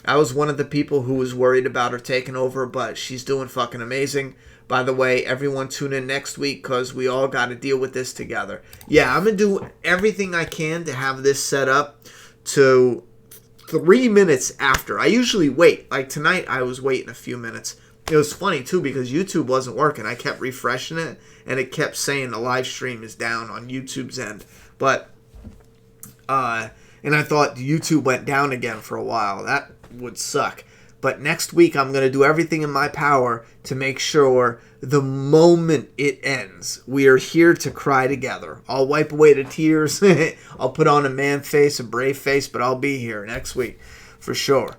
I was one of the people who was worried about her taking over, but she's doing fucking amazing. By the way, everyone tune in next week because we all got to deal with this together. Yeah, I'm going to do everything I can to have this set up to 3 minutes after. I usually wait. Like tonight, I was waiting a few minutes. It was funny, too, because YouTube wasn't working. I kept refreshing it, and it kept saying the live stream is down on YouTube's end. But, and I thought YouTube went down again for a while. That would suck. But next week, I'm going to do everything in my power to make sure the moment it ends, we are here to cry together. I'll wipe away the tears. I'll put on a man face, a brave face, but I'll be here next week for sure.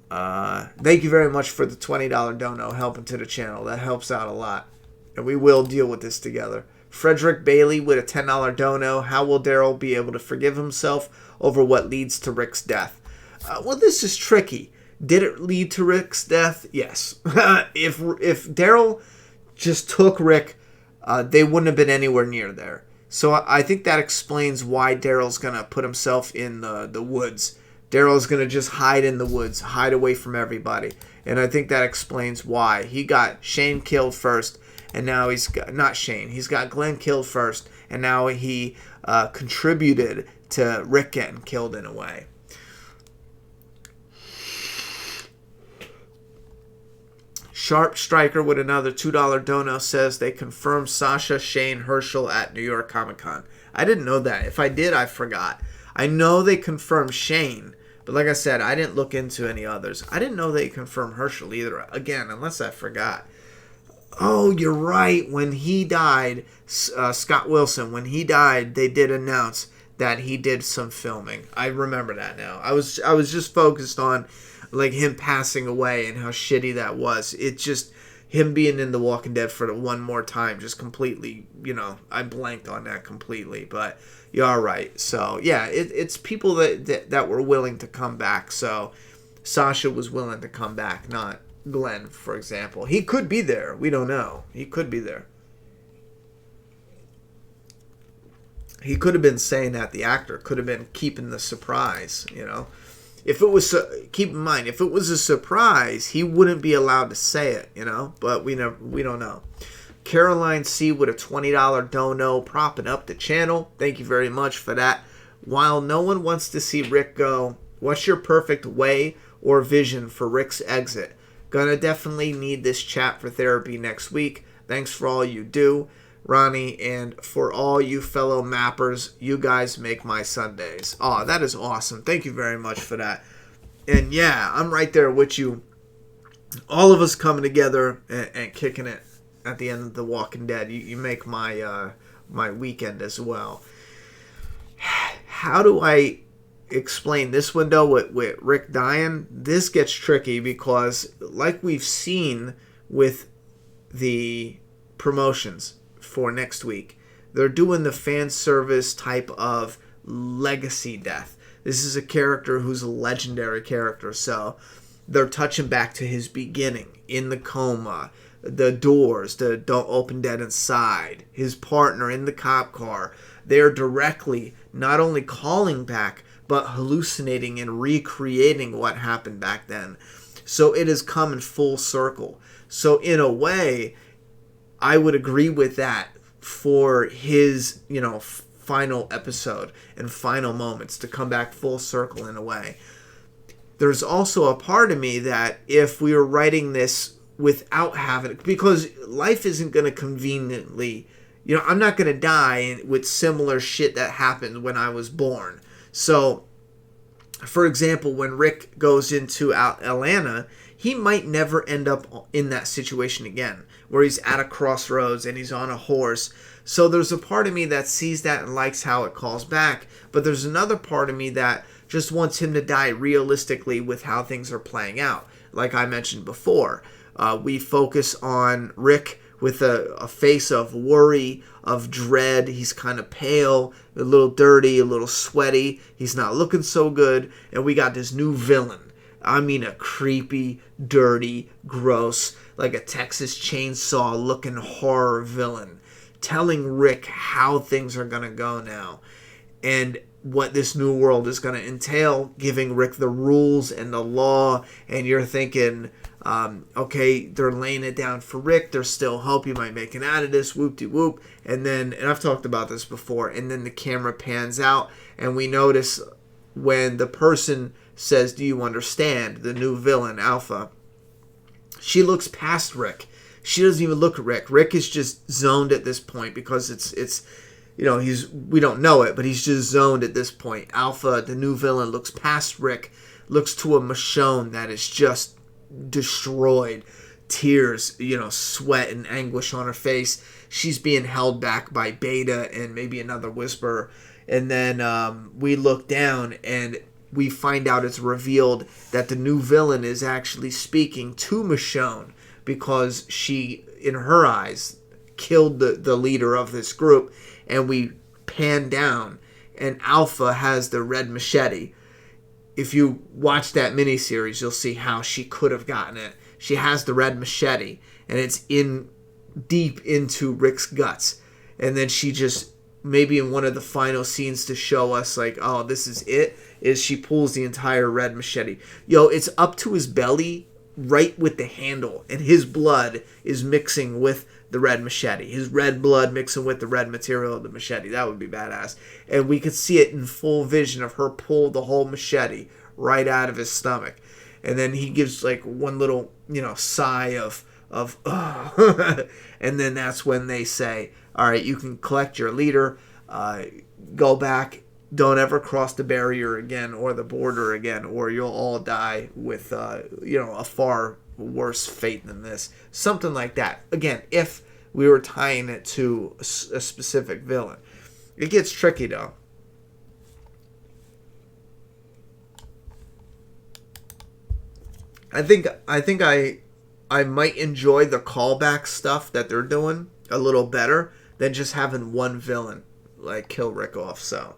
Thank you very much for the $20 dono helping to the channel. That helps out a lot. And we will deal with this together. Frederick Bailey with a $10 dono. How will Daryl be able to forgive himself over what leads to Rick's death? Well, this is tricky. Did it lead to Rick's death? Yes. If Daryl just took Rick, they wouldn't have been anywhere near there. So I think that explains why Daryl's going to put himself in the woods. Daryl's going to just hide in the woods, hide away from everybody. And I think that explains why. He got Shane killed first, and now he's got... Not Shane. He's got Glenn killed first, and now he contributed to Rick getting killed in a way. Sharp Striker with another $2 dono says they confirmed Sasha, Shane, Herschel at New York Comic Con. I didn't know that. If I did, I forgot. I know they confirmed Shane, but like I said, I didn't look into any others. I didn't know they confirmed Herschel either. Again, unless I forgot. Oh, you're right. When he died, Scott Wilson, when he died, they did announce that he did some filming. I remember that now. I was just focused on like him passing away and how shitty that was. It just him being in The Walking Dead for the one more time just completely, I blanked on that completely. But you're all right. So, yeah, it's people that were willing to come back. So, Sasha was willing to come back, not Glenn, for example. He could be there. We don't know. He could be there. He could have been saying that. The actor could have been keeping the surprise, If it was, keep in mind, if it was a surprise, he wouldn't be allowed to say it, But we don't know. Caroline C with a $20 dono propping up the channel. Thank you very much for that. While no one wants to see Rick go, what's your perfect way or vision for Rick's exit? Gonna definitely need this chat for therapy next week. Thanks for all you do, Ronnie, and for all you fellow mappers. You guys make my Sundays. Oh, that is awesome. Thank you very much for that. And yeah, I'm right there with you. All of us coming together and kicking it at the end of The Walking Dead. You make my my weekend as well. How do I explain this window with Rick dying? This gets tricky because, like we've seen with the promotions for next week, they're doing the fan service type of legacy death. This is a character who's a legendary character, so they're touching back to his beginning in the coma, the doors, the don't open dead inside, his partner in the cop car. They're directly not only calling back, but hallucinating and recreating what happened back then. So it has come in full circle. So in a way, I would agree with that for his, final episode and final moments to come back full circle in a way. There's also a part of me that if we were writing this without having, because life isn't going to conveniently, I'm not going to die with similar shit that happened when I was born. So, for example, when Rick goes into Atlanta, he might never end up in that situation again, where he's at a crossroads and he's on a horse. So there's a part of me that sees that and likes how it calls back, but there's another part of me that just wants him to die realistically with how things are playing out. Like I mentioned before, we focus on Rick with a face of worry, of dread. He's kind of pale, a little dirty, a little sweaty. He's not looking so good. And we got this new villain. I mean, a creepy, dirty, gross, like a Texas Chainsaw looking horror villain, telling Rick how things are going to go now and what this new world is going to entail, giving Rick the rules and the law. And you're thinking, okay, they're laying it down for Rick. There's still hope. He might make it out of this. Whoop-de-whoop. And I've talked about this before, and then the camera pans out, and we notice when the person says, do you understand? The new villain, Alpha, she looks past Rick. She doesn't even look at Rick. Rick is just zoned at this point because it's we don't know it, but he's just zoned at this point. Alpha, the new villain, looks past Rick, looks to a Michonne that is just destroyed, tears, sweat and anguish on her face. She's being held back by Beta and maybe another Whisperer. And then we look down and we find out it's revealed that the new villain is actually speaking to Michonne because she, in her eyes, killed the leader of this group. And we pan down and Alpha has the red machete. If you watch that miniseries, you'll see how she could have gotten it. She has the red machete, and it's in deep into Rick's guts. And then she just, maybe in one of the final scenes to show us, like, oh, this is it, is she pulls the entire red machete. It's up to his belly, right with the handle, and his blood is mixing with the red machete. His red blood mixing with the red material of the machete. That would be badass. And we could see it in full vision of her pull the whole machete right out of his stomach. And then he gives like one little, sigh of and then that's when they say, all right, you can collect your leader, go back, don't ever cross the barrier again or the border again, or you'll all die with, a far worse fate than this. Something like that. Again, if we were tying it to a specific villain. It gets tricky, though. I think I I might enjoy the callback stuff that they're doing a little better than just having one villain like kill Rick off. So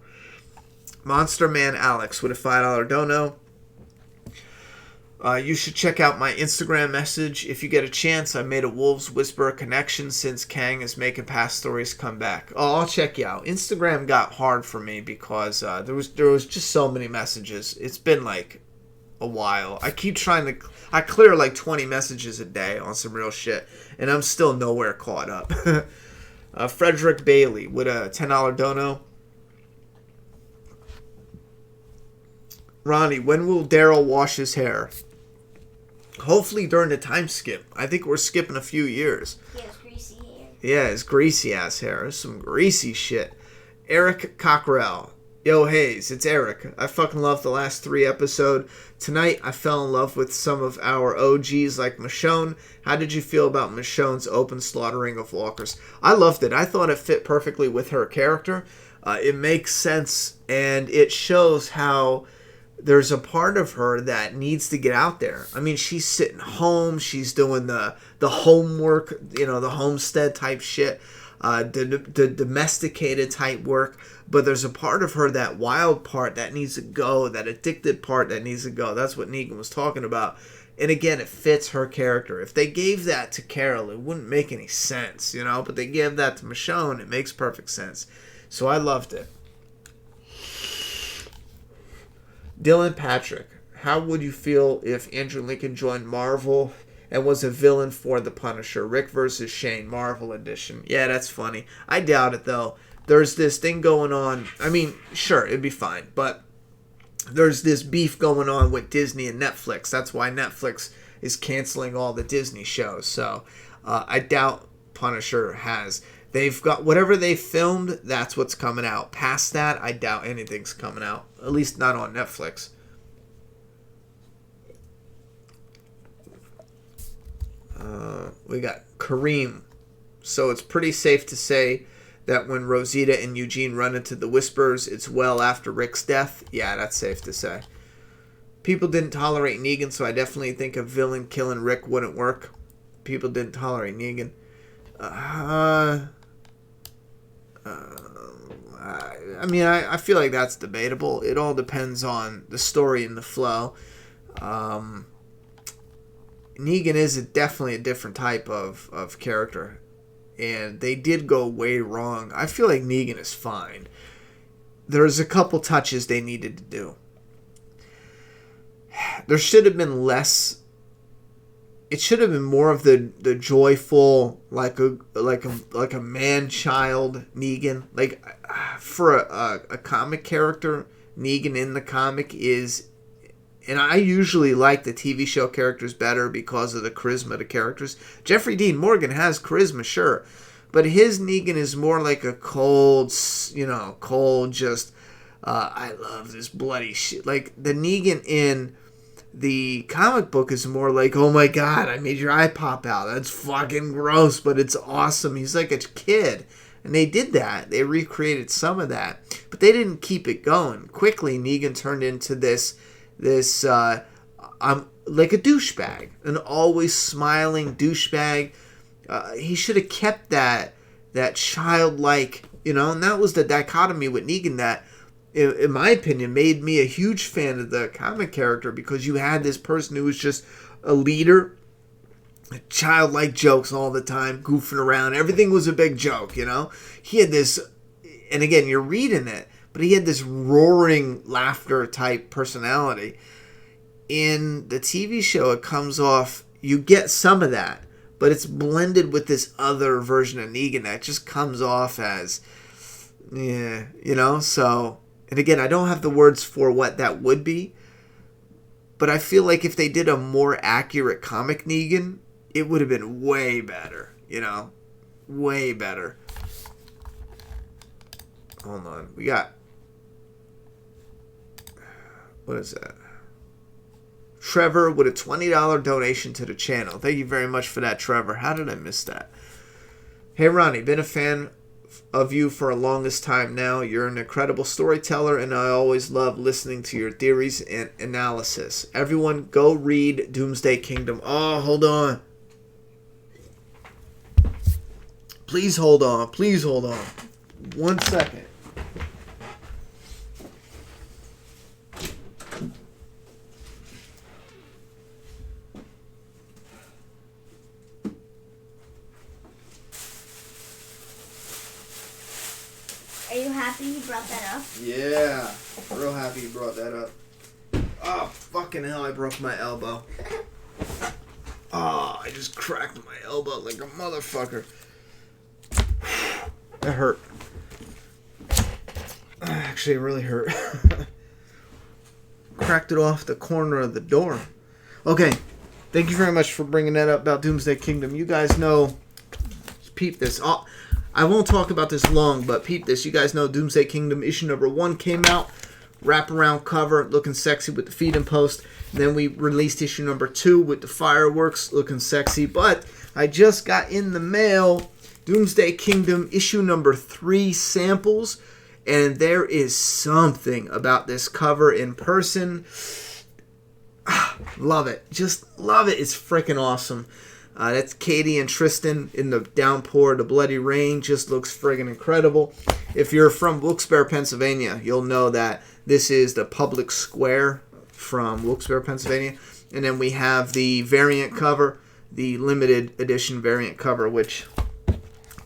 Monster Man Alex with a $5 dono. You should check out my Instagram message if you get a chance. I made a Wolves Whisperer connection since Kang is making past stories come back. Oh, I'll check you out. Instagram got hard for me because there was just so many messages. It's been like a while. I keep trying to... I clear like 20 messages a day on some real shit, and I'm still nowhere caught up. Frederick Bailey with a $10 dono. Ronnie, when will Daryl wash his hair? Hopefully during the time skip. I think we're skipping a few years. He has greasy hair. Yeah, his greasy ass hair. It's some greasy shit. Eric Cockrell. Yo, Hayes, it's Eric. I fucking love the last 3 episodes. Tonight, I fell in love with some of our OGs like Michonne. How did you feel about Michonne's open slaughtering of walkers? I loved it. I thought it fit perfectly with her character. It makes sense, and it shows how there's a part of her that needs to get out there. I mean, she's sitting home. She's doing the homework, the homestead type shit, the domesticated type work. But there's a part of her, that wild part, that needs to go, that addicted part that needs to go. That's what Negan was talking about. And again, it fits her character. If they gave that to Carol, it wouldn't make any sense, But they gave that to Michonne, it makes perfect sense. So I loved it. Dylan Patrick, how would you feel if Andrew Lincoln joined Marvel and was a villain for The Punisher? Rick versus Shane, Marvel edition. Yeah, that's funny. I doubt it, though. There's this thing going on. I mean, sure, it'd be fine. But there's this beef going on with Disney and Netflix. That's why Netflix is canceling all the Disney shows. So I doubt Punisher has. They've got whatever they filmed, that's what's coming out. Past that, I doubt anything's coming out. At least not on Netflix. We got Kareem. So it's pretty safe to say that when Rosita and Eugene run into the Whisperers, it's well after Rick's death. Yeah, that's safe to say. People didn't tolerate Negan, so I definitely think a villain killing Rick wouldn't work. People didn't tolerate Negan. I mean, I feel like that's debatable. It all depends on the story and the flow. Negan is definitely a different type of character. And they did go way wrong. I feel like Negan is fine. There's a couple touches they needed to do. There should have been less... It should have been more of the joyful, like a man-child Negan. Like, for a comic character, Negan in the comic is... And I usually like the TV show characters better because of the charisma of the characters. Jeffrey Dean Morgan has charisma, sure. But his Negan is more like a cold, just, I love this bloody shit. Like, the Negan in the comic book is more like, oh my god, I made your eye pop out. That's fucking gross, but it's awesome. He's like a kid. And they did that. They recreated some of that. But they didn't keep it going. Quickly, Negan turned into this like a douchebag. An always smiling douchebag. He should have kept that childlike, and that was the dichotomy with Negan that, in my opinion, made me a huge fan of the comic character, because you had this person who was just a leader, childlike jokes all the time, goofing around. Everything was a big joke, He had this, and again, you're reading it, but he had this roaring laughter type personality. In the TV show, it comes off, you get some of that, but it's blended with this other version of Negan that just comes off as, so... And again, I don't have the words for what that would be, but I feel like if they did a more accurate comic Negan, it would have been way better, way better. Hold on, we got, what is that? Trevor with a $20 donation to the channel. Thank you very much for that, Trevor. How did I miss that? Hey, Ronnie, been a fan of you for a longest time now. You're an incredible storyteller, and I always love listening to your theories and analysis. Everyone, go read Doomsday Kingdom. Oh, hold on. Please hold on. Please hold on. 1 second. Are you happy you brought that up? Yeah. Real happy you brought that up. Oh, fucking hell, I broke my elbow. Oh, I just cracked my elbow like a motherfucker. That hurt. Actually, it really hurt. Cracked it off the corner of the door. Okay, thank you very much for bringing that up about Doomsday Kingdom. You guys know, peep this. I won't talk about this long, but peep this. You guys know Doomsday Kingdom issue number 1 came out. Wraparound cover, looking sexy with the feeding post. And then we released issue number 2 with the fireworks, looking sexy. But I just got in the mail Doomsday Kingdom issue number 3 samples. And there is something about this cover in person. Love it. Just love it. It's freaking awesome. That's Katie and Tristan in the downpour, the bloody rain. Just looks friggin' incredible. If you're from Wilkes-Barre, Pennsylvania, you'll know that this is the public square from Wilkes-Barre, Pennsylvania. And then we have the variant cover, the limited edition variant cover, which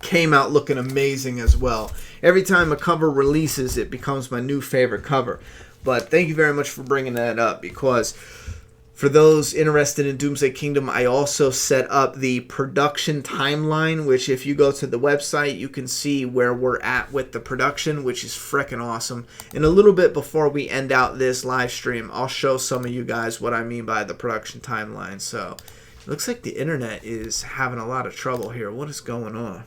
came out looking amazing as well. Every time a cover releases, it becomes my new favorite cover. But thank you very much for bringing that up, because for those interested in Doomsday Kingdom, I also set up the production timeline, which if you go to the website, you can see where we're at with the production, which is freaking awesome. And a little bit before we end out this live stream, I'll show some of you guys what I mean by the production timeline. So, it looks like the internet is having a lot of trouble here. What is going on?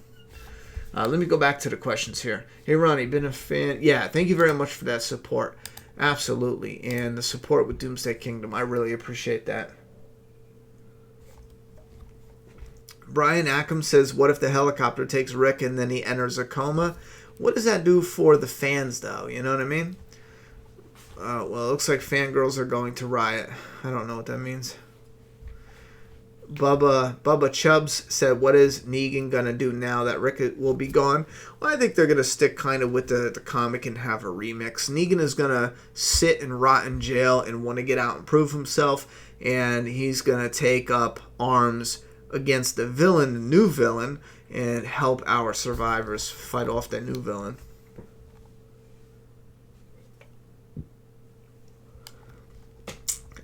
Let me go back to the questions here. Hey, Ronnie, been a fan? Yeah, thank you very much for that support. Absolutely. And the support with Doomsday Kingdom, I really appreciate that. Brian Ackham says, what if the helicopter takes Rick and then he enters a coma? What does that do for the fans, though? You know what I mean? Well, it looks like fangirls are going to riot. I don't know what that means. Bubba Chubbs said, what is Negan going to do now that Rick will be gone? Well, I think they're going to stick kind of with the comic and have a remix. Negan is going to sit and rot in jail and want to get out and prove himself, and he's going to take up arms against the villain, the new villain, and help our survivors fight off that new villain.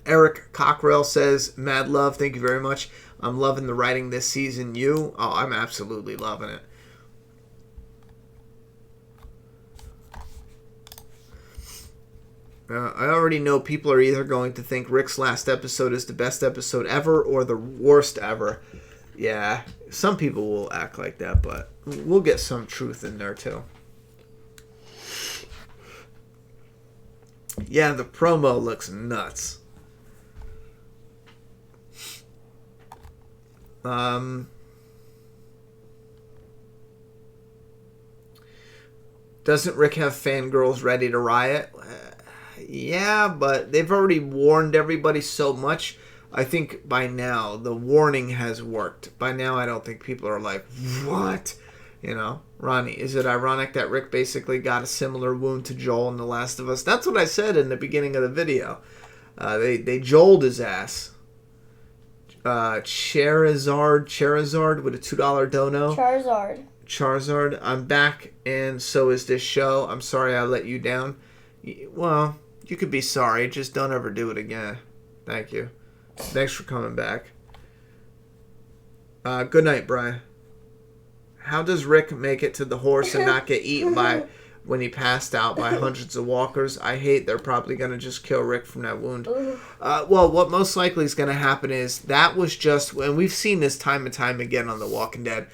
Eric Cockrell says, mad love, thank you very much. I'm loving the writing this season. You? Oh, I'm absolutely loving it. I already know people are either going to think Rick's last episode is the best episode ever or the worst ever. Yeah, some people will act like that, but we'll get some truth in there too. Yeah, the promo looks nuts. Doesn't Rick have fangirls ready to riot? Yeah, but they've already warned everybody so much. I think by now the warning has worked. By now I don't think people are like, what? You know, Ronnie, is it ironic that Rick basically got a similar wound to Joel in The Last of Us? That's what I said in the beginning of the video. They Joel'd his ass. Charizard with a $2 dono. Charizard. I'm back, and so is this show. I'm sorry I let you down. Well, you could be sorry. Just don't ever do it again. Thank you. Thanks for coming back. Good night, Brian. How does Rick make it to the horse and not get eaten by when he passed out by hundreds of walkers? I hate they're probably going to just kill Rick from that wound. Well, what most likely is going to happen is that was just, and we've seen this time and time again on The Walking Dead,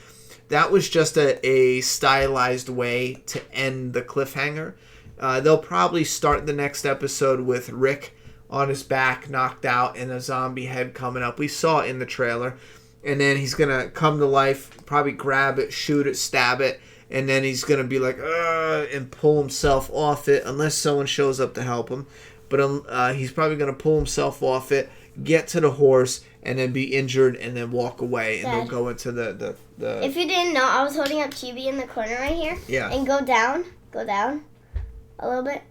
that was just a stylized way to end the cliffhanger. They'll probably start the next episode with Rick on his back, knocked out, and a zombie head coming up. We saw it in the trailer. And then he's going to come to life, probably grab it, shoot it, stab it, and then he's going to be like, and pull himself off it, unless someone shows up to help him. But he's probably going to pull himself off it, get to the horse, and then be injured and then walk away and Dad, they'll go into the If you didn't know, I was holding up Chibi in the corner right here. Yeah. And go down a little bit.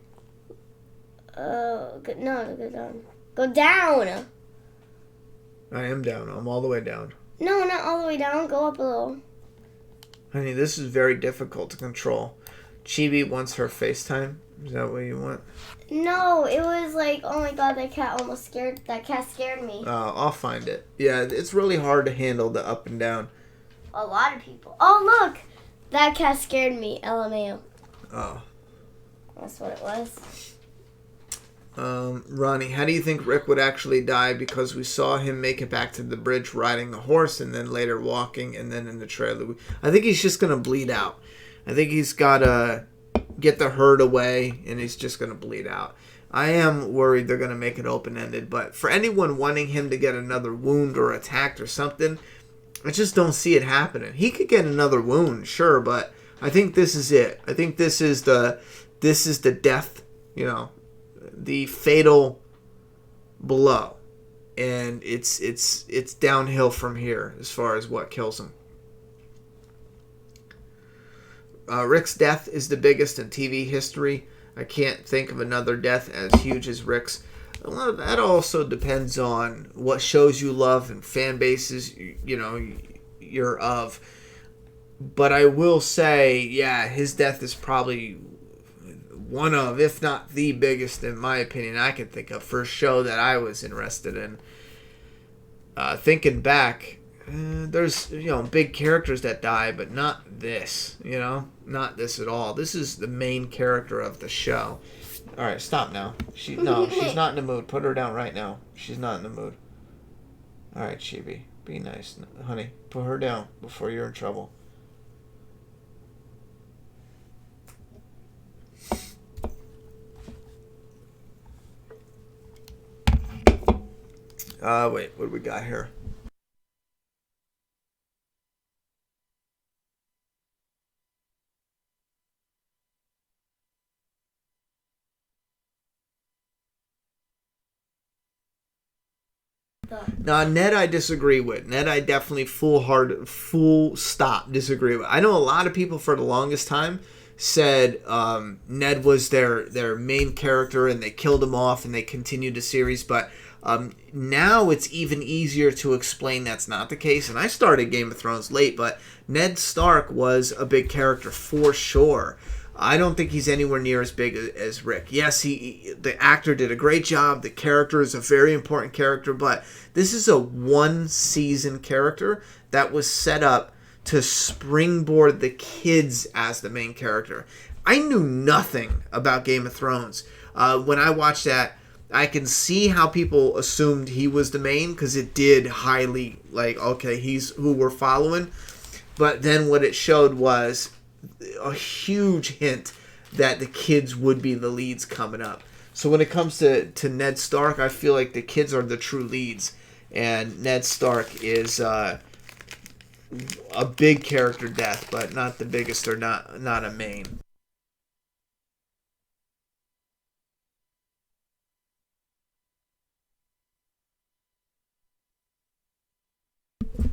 No, go down. Go down. I am down. I'm all the way down. No, not all the way down. Go up a little. Honey, this is very difficult to control. Chibi wants her FaceTime. Is that what you want? No, it was like, oh my god, that cat scared me. I'll find it. Yeah, it's really hard to handle the up and down. A lot of people. Oh, look! That cat scared me, LMAO. Oh. That's what it was. Ronnie, how do you think Rick would actually die? Because we saw him make it back to the bridge riding the horse and then later walking and then in the trailer. I think he's just going to bleed out. I think he's got to get the herd away and he's just going to bleed out. I am worried they're going to make it open-ended, but for anyone wanting him to get another wound or attacked or something, I just don't see it happening. He could get another wound, sure, but I think this is it. I think this is the death, the fatal blow, and it's downhill from here as far as what kills him. Rick's death is the biggest in TV history. I can't think of another death as huge as Rick's. A lot of that also depends on what shows you love and fan bases you're of. But I will say, yeah, his death is probably one of, if not the biggest, in my opinion, I can think of for a show that I was interested in. Thinking back, there's big characters that die, but not this. Not this at all. This is the main character of the show. All right, stop now. She's not in the mood. Put her down right now. She's not in the mood. All right, Chibi, be nice, honey. Put her down before you're in trouble. Wait, what do we got here? Now, Ned I disagree with. Ned I definitely full stop disagree with. I know a lot of people for the longest time said Ned was their main character and they killed him off and they continued the series, but now it's even easier to explain that's not the case. And I started Game of Thrones late, but Ned Stark was a big character for sure. I don't think he's anywhere near as big as Rick. Yes, the actor did a great job. The character is a very important character, but this is a one-season character that was set up to springboard the kids as the main character. I knew nothing about Game of Thrones. When I watched that, I can see how people assumed he was the main because it did highly, okay, he's who we're following. But then what it showed was a huge hint that the kids would be the leads coming up. So when it comes to Ned Stark, I feel like the kids are the true leads. And Ned Stark is a big character death, but not the biggest or not a main.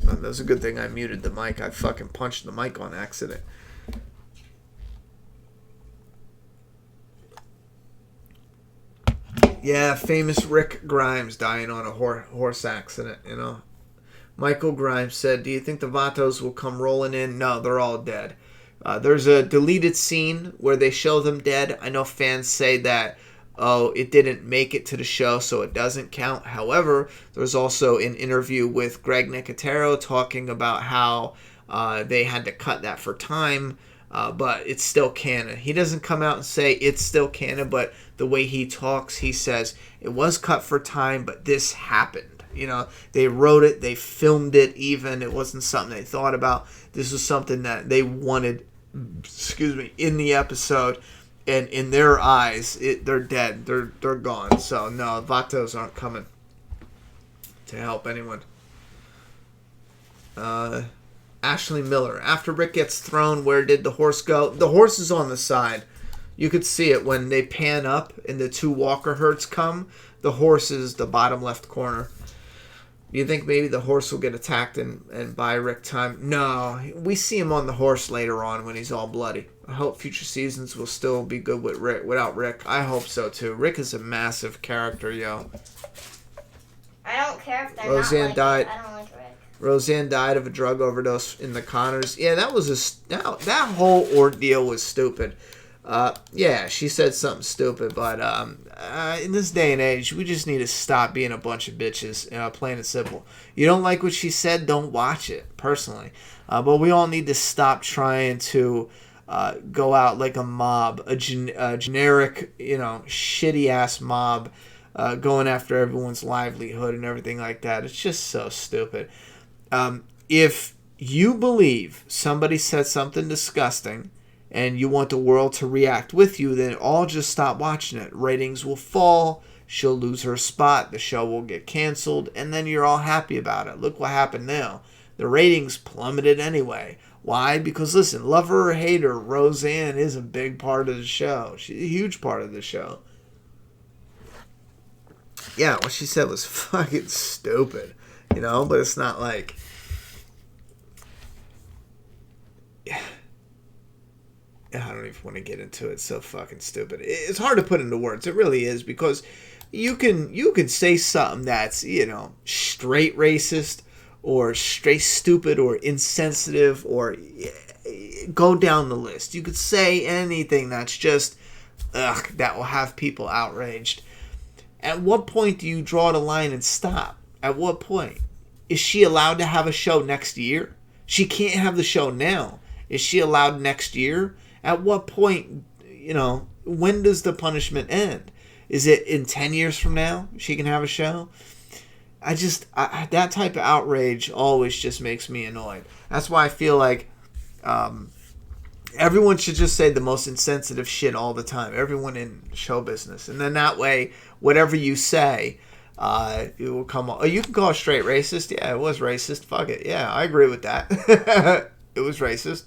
That was a good thing I muted the mic. I fucking punched the mic on accident. Yeah, famous Rick Grimes dying on a horse accident, Michael Grimes said, do you think the Vatos will come rolling in? No, they're all dead. There's a deleted scene where they show them dead. I know fans say that, it didn't make it to the show, so it doesn't count. However, there's also an interview with Greg Nicotero talking about how they had to cut that for time, but it's still canon. He doesn't come out and say it's still canon, but the way he talks, he says it was cut for time, but this happened. They wrote it, they filmed it even. It wasn't something they thought about. This was something that they wanted, in the episode. And in their eyes, they're dead. They're gone. So, no, Vatos aren't coming to help anyone. Ashley Miller. After Rick gets thrown, where did the horse go? The horse is on the side. You could see it when they pan up and the two Walker herds come. The horse is the bottom left corner. Do you think maybe the horse will get attacked and buy Rick time? No, we see him on the horse later on when he's all bloody. I hope future seasons will still be good with Rick, without Rick. I hope so too. Rick is a massive character, yo. I don't care if they're Roseanne not died. I don't like Rick. Roseanne died of a drug overdose in the Connors. Yeah, that was that whole ordeal was stupid. Yeah, she said something stupid, but in this day and age, we just need to stop being a bunch of bitches, plain and simple. You don't like what she said, don't watch it, personally. But we all need to stop trying to go out like a mob, a generic, shitty-ass mob, going after everyone's livelihood and everything like that. It's just so stupid. If you believe somebody said something disgusting, and you want the world to react with you, then all just stop watching it. Ratings will fall, she'll lose her spot, the show will get canceled, and then you're all happy about it. Look what happened now. The ratings plummeted anyway. Why? Because listen, love her or hate her, Roseanne is a big part of the show. She's a huge part of the show. Yeah, what she said was fucking stupid, but it's not like... Yeah. I don't even want to get into it. It's so fucking stupid. It's hard to put into words. It really is, because you can say something that's, straight racist or straight stupid or insensitive or go down the list. You could say anything that's just, that will have people outraged. At what point do you draw the line and stop? At what point? Is she allowed to have a show next year? She can't have the show now. Is she allowed next year? At what point, when does the punishment end? Is it in 10 years from now she can have a show? That type of outrage always just makes me annoyed. That's why I feel like everyone should just say the most insensitive shit all the time. Everyone in show business. And then that way, whatever you say, it will come on. Oh, you can call it straight racist. Yeah, it was racist. Fuck it. Yeah, I agree with that. It was racist,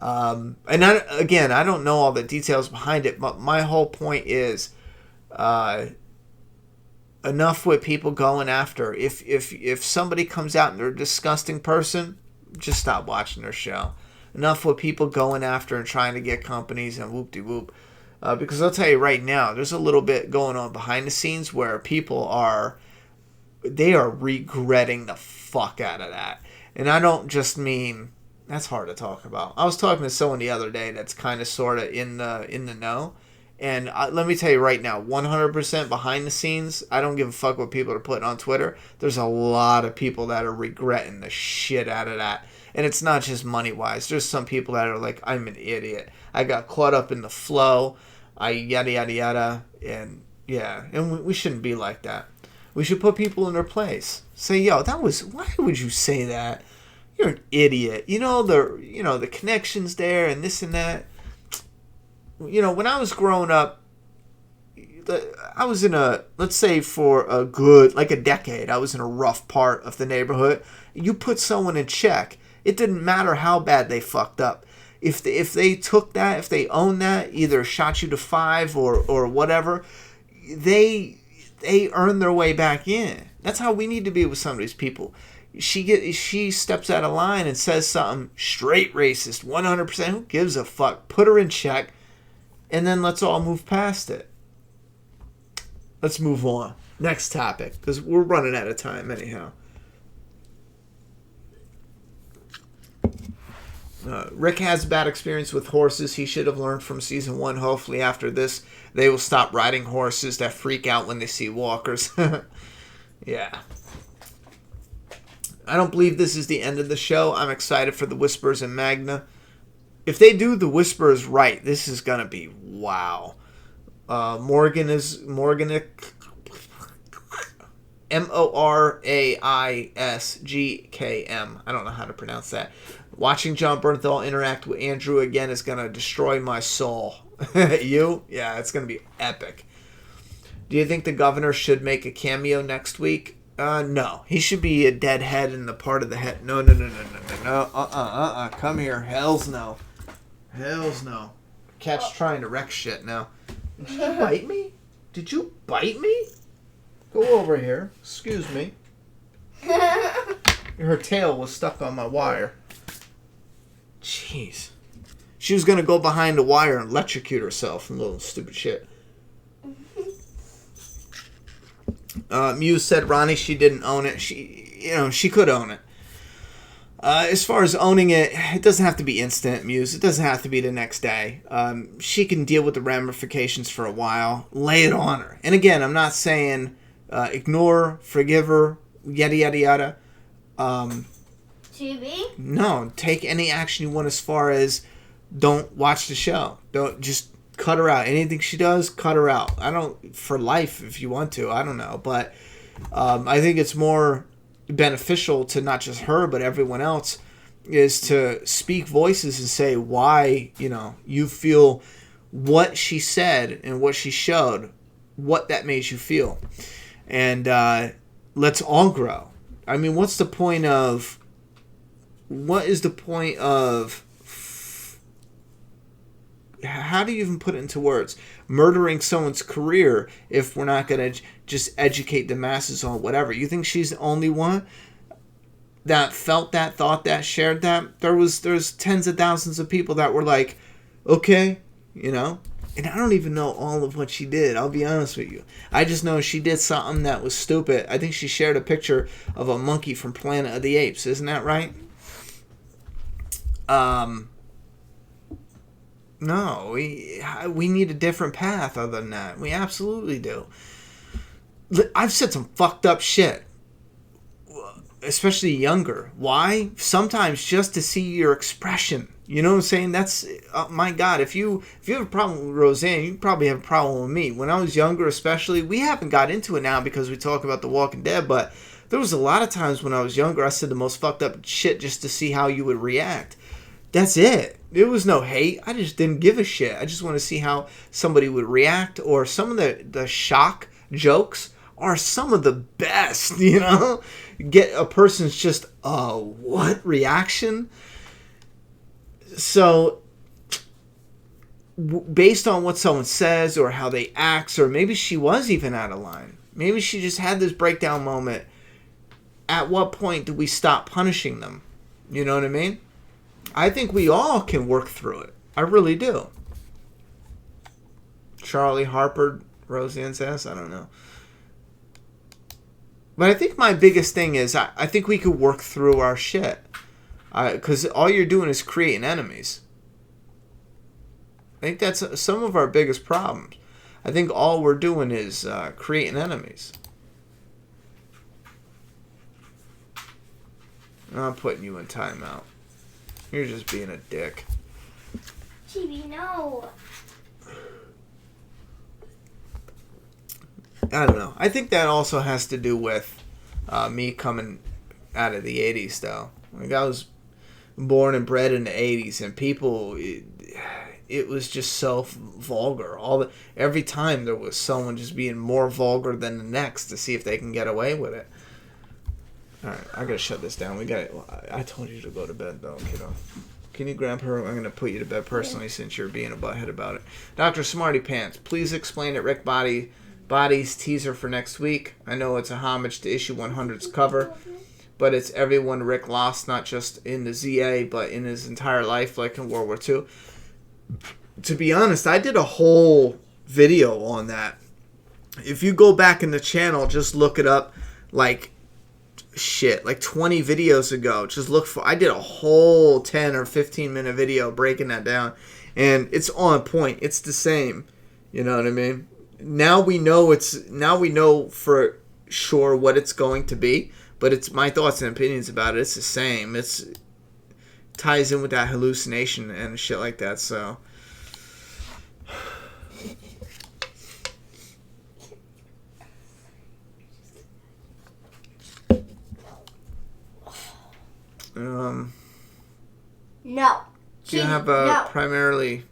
And I don't know all the details behind it, but my whole point is enough with people going after. If somebody comes out and they're a disgusting person, just stop watching their show. Enough with people going after and trying to get companies and whoop-de-whoop. Because I'll tell you right now, there's a little bit going on behind the scenes where people are regretting the fuck out of that. And I don't just mean... That's hard to talk about. I was talking to someone the other day that's kind of sort of in the know. And let me tell you right now, 100% behind the scenes, I don't give a fuck what people are putting on Twitter. There's a lot of people that are regretting the shit out of that. And it's not just money-wise. There's some people that are like, I'm an idiot. I got caught up in the flow. Yada, yada, yada. And yeah, and we shouldn't be like that. We should put people in their place. Say, yo, why would you say that? You're an idiot. The connections there and this and that. When I was growing up, I was in let's say for a decade, I was in a rough part of the neighborhood. You put someone in check, it didn't matter how bad they fucked up. If they took that, if they owned that, either shot you to 5 or whatever, they earned their way back in. That's how we need to be with some of these people. She steps out of line and says something straight racist, 100%. Who gives a fuck? Put her in check, and then let's all move past it. Let's move on. Next topic, because we're running out of time anyhow. Rick has a bad experience with horses. He should have learned from season 1. Hopefully after this, they will stop riding horses that freak out when they see walkers. Yeah. I don't believe this is the end of the show. I'm excited for the Whispers and Magna. If they do the Whispers right, this is going to be wow. Morgan Moraisgkm. I don't know how to pronounce that. Watching John Bernthal interact with Andrew again is going to destroy my soul. You? Yeah, it's going to be epic. Do you think the governor should make a cameo next week? No. He should be a dead head in the part of the head. No. Come here. Hells no. Cat's trying to wreck shit now. Did you bite me? Go over here. Excuse me. Her tail was stuck on my wire. Jeez. She was going to go behind the wire and electrocute herself and little stupid shit. Muse said Ronnie, she didn't own it. She could own it. As far as owning it, it doesn't have to be instant, Muse. It doesn't have to be the next day. She can deal with the ramifications for a while. Lay it on her. And again, I'm not saying ignore, forgive her, yada, yada, yada. TV? No, take any action you want as far as don't watch the show. Don't just cut her out. Anything she does, cut her out. I don't, for life if you want to. I don't know. But I think it's more beneficial to not just her but everyone else is to speak voices and say why, you feel what she said and what she showed, what that made you feel. And let's all grow. I mean, what is the point of how do you even put it into words? Murdering someone's career if we're not going to just educate the masses on whatever. You think she's the only one that felt that, thought that, shared that? There's tens of thousands of people that were like, okay, And I don't even know all of what she did. I'll be honest with you. I just know she did something that was stupid. I think she shared a picture of a monkey from Planet of the Apes. Isn't that right? No, we need a different path other than that. We absolutely do. I've said some fucked up shit, especially younger. Why? Sometimes just to see your expression. You know what I'm saying? That's, my God, if you have a problem with Roseanne, you probably have a problem with me. When I was younger especially, we haven't got into it now because we talk about The Walking Dead, but there was a lot of times when I was younger I said the most fucked up shit just to see how you would react. That's it. There was no hate. I just didn't give a shit. I just want to see how somebody would react, or some of the shock jokes are some of the best, Get a person's just, what reaction? So, based on what someone says or how they act, or maybe she was even out of line. Maybe she just had this breakdown moment. At what point do we stop punishing them? You know what I mean? I think we all can work through it. I really do. Charlie Harper, Roseanne says, I don't know. But I think my biggest thing is I think we could work through our shit. Because all you're doing is creating enemies. I think that's some of our biggest problems. I think all we're doing is creating enemies. I'm putting you in timeout. You're just being a dick. Chibi, no. I don't know. I think that also has to do with me coming out of the 80s, though. Like, I was born and bred in the 80s, and people, it was just so vulgar. Every time there was someone just being more vulgar than the next to see if they can get away with it. All right, I gotta shut this down. I told you to go to bed, though, kiddo. Can you grab her? I'm gonna put you to bed personally since you're being a butthead about it. Dr. Smarty Pants, please explain it. Rick Body's teaser for next week. I know it's a homage to issue 100's cover, but it's everyone Rick lost, not just in the ZA, but in his entire life, like in World War II. To be honest, I did a whole video on that. If you go back in the channel, just look it up, like 20 videos ago. Just look for, I did a whole 10 or 15 minute video breaking that down, and it's on point. It's the same. You know what I mean? Now we know for sure what it's going to be, but it's my thoughts and opinions about it. It's the same. It ties in with that hallucination and shit like that. So No. Do you have a primarily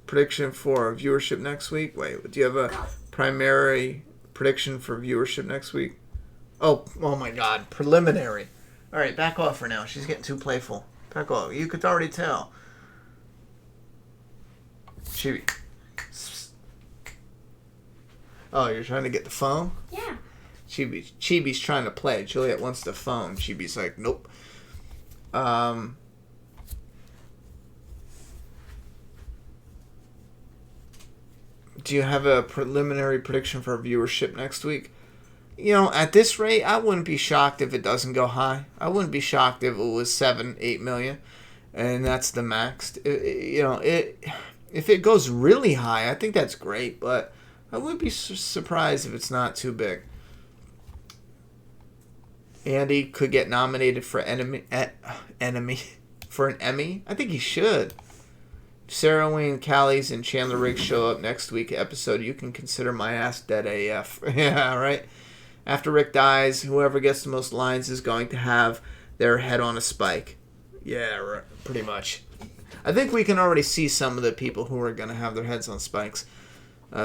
prediction for viewership next week? Wait, do you have a primary prediction for viewership next week? Oh my God, preliminary. All right, back off for now. She's getting too playful. Back off. You could already tell. Oh, you're trying to get the phone? Yeah. Chibi's trying to play. Juliet wants the phone. Chibi's like, nope. Do you have a preliminary prediction for viewership next week? You know, at this rate, I wouldn't be shocked if it doesn't go high. I wouldn't be shocked if it was 7-8 million, and that's the max. If it goes really high, I think that's great, but I wouldn't be surprised if it's not too big. Andy could get nominated for for an Emmy. I think he should. Sarah Wayne Callies and Chandler Riggs show up next week episode. You can consider my ass dead AF. Yeah, right? After Rick dies, whoever gets the most lines is going to have their head on a spike. Yeah, right, pretty much. I think we can already see some of the people who are going to have their heads on spikes.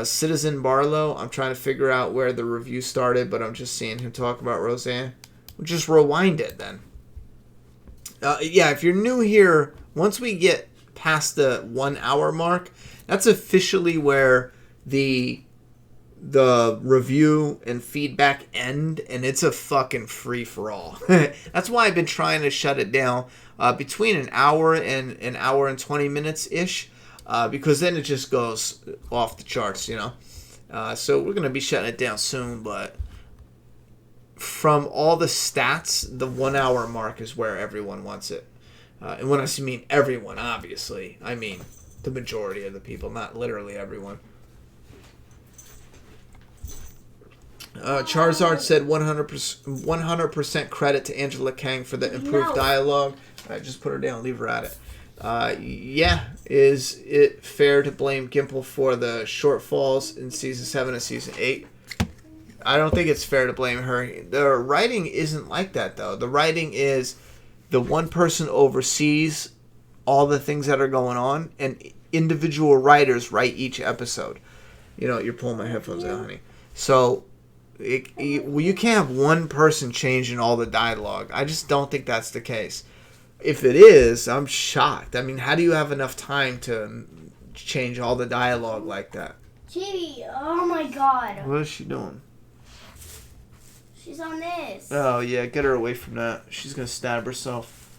Citizen Barlow, I'm trying to figure out where the review started, but I'm just seeing him talk about Roseanne. We'll just rewind it then. Yeah, if you're new here, once we get past the 1 hour mark, that's officially where the review and feedback end, and it's a fucking free-for-all. That's why I've been trying to shut it down between an hour and an hour and 20 minutes-ish, because then it just goes off the charts, you know. So we're going to be shutting it down soon, but from all the stats, the 1 hour mark is where everyone wants it. And when I mean everyone, obviously, I mean the majority of the people, not literally everyone. Charizard said 100% credit to Angela Kang for the improved dialogue. I just put her down, leave her at it. Yeah, is it fair to blame Gimple for the shortfalls in Season 7 and Season 8? I don't think it's fair to blame her. The writing isn't like that, though. The writing is the one person oversees all the things that are going on, and individual writers write each episode. You know, you're pulling my headphones out, honey. So you can't have one person changing all the dialogue. I just don't think that's the case. If it is, I'm shocked. I mean, how do you have enough time to change all the dialogue like that? Chibi, oh my god. What is she doing? She's on this. Oh, yeah, get her away from that. She's going to stab herself.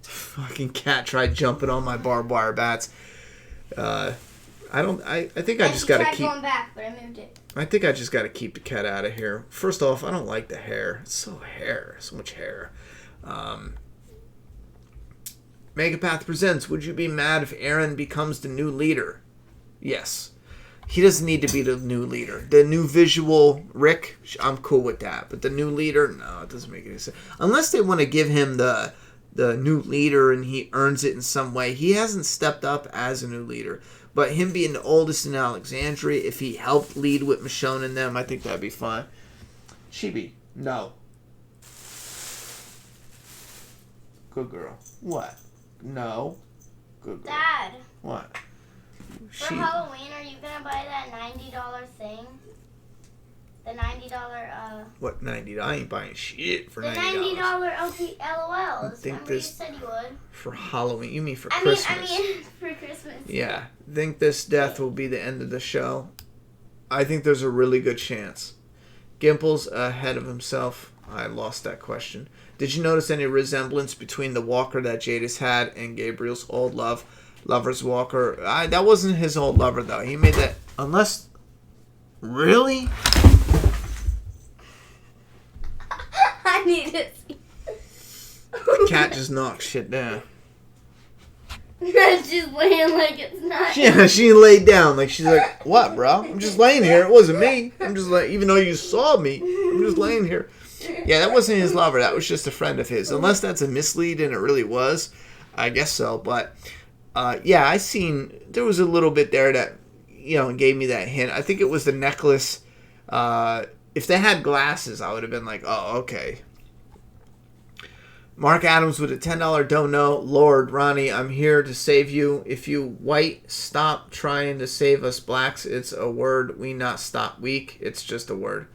Fucking cat tried jumping on my barbed wire bats. I think I just got to keep... going back, but I moved it. I think I just got to keep the cat out of here. First off, I don't like the hair. It's so much hair. Megapath presents, would you be mad if Aaron becomes the new leader? Yes. He doesn't need to be the new leader. The new visual Rick, I'm cool with that. But the new leader, no, it doesn't make any sense. Unless they want to give him the new leader and he earns it in some way. He hasn't stepped up as a new leader. But him being the oldest in Alexandria, if he helped lead with Michonne and them, I think that'd be fine. Chibi, no. Good girl. What? No. Good girl. Dad. What? For Halloween, are you going to buy that $90 thing? The $90, What, $90? I ain't buying shit for $90. The $90 LOLs. I think Remember you said you would. For Halloween. You mean for Christmas? I mean, for Christmas. Yeah. Think this death will be the end of the show? I think there's a really good chance. Gimple's ahead of himself. I lost that question. Did you notice any resemblance between the walker that Jadis had and Gabriel's old lover's walker? That wasn't his old lover, though. He made that... Unless... Really? I need to see. The cat just knocked shit down. She's laying like it's not. Yeah, she laid down. Like, she's like, what, bro? I'm just laying here. It wasn't me. I'm just like, even though you saw me, I'm just laying here. Yeah, that wasn't his lover. That was just a friend of his. Unless that's a mislead and it really was. I guess so. But, yeah, I seen, there was a little bit there that, you know, gave me that hint. I think it was the necklace. If they had glasses, I would have been like, oh, okay. Mark Adams with a $10 don't know. Lord, Ronnie, I'm here to save you. If you white, stop trying to save us blacks. It's a word we not stop weak. It's just a word.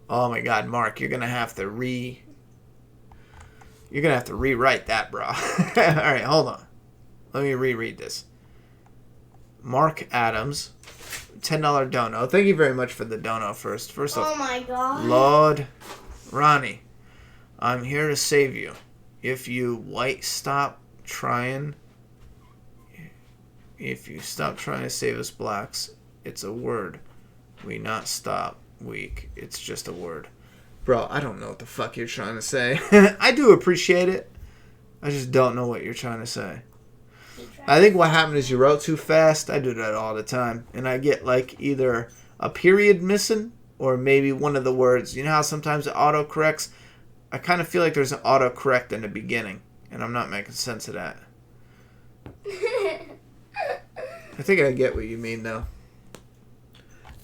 Oh my God, Mark, you're gonna have to rewrite that, bro. All right, hold on. Let me reread this. Mark Adams $10 dono. Thank you very much for the dono first. First off, oh my god. Lord Ronnie, I'm here to save you. If you stop trying to save us blacks, it's a word. We not stop weak. It's just a word. Bro, I don't know what the fuck you're trying to say. I do appreciate it. I just don't know what you're trying to say. I think what happened is you wrote too fast. I do that all the time. And I get like either a period missing or maybe one of the words. You know how sometimes it autocorrects? I kind of feel like there's an autocorrect in the beginning. And I'm not making sense of that. I think I get what you mean, though.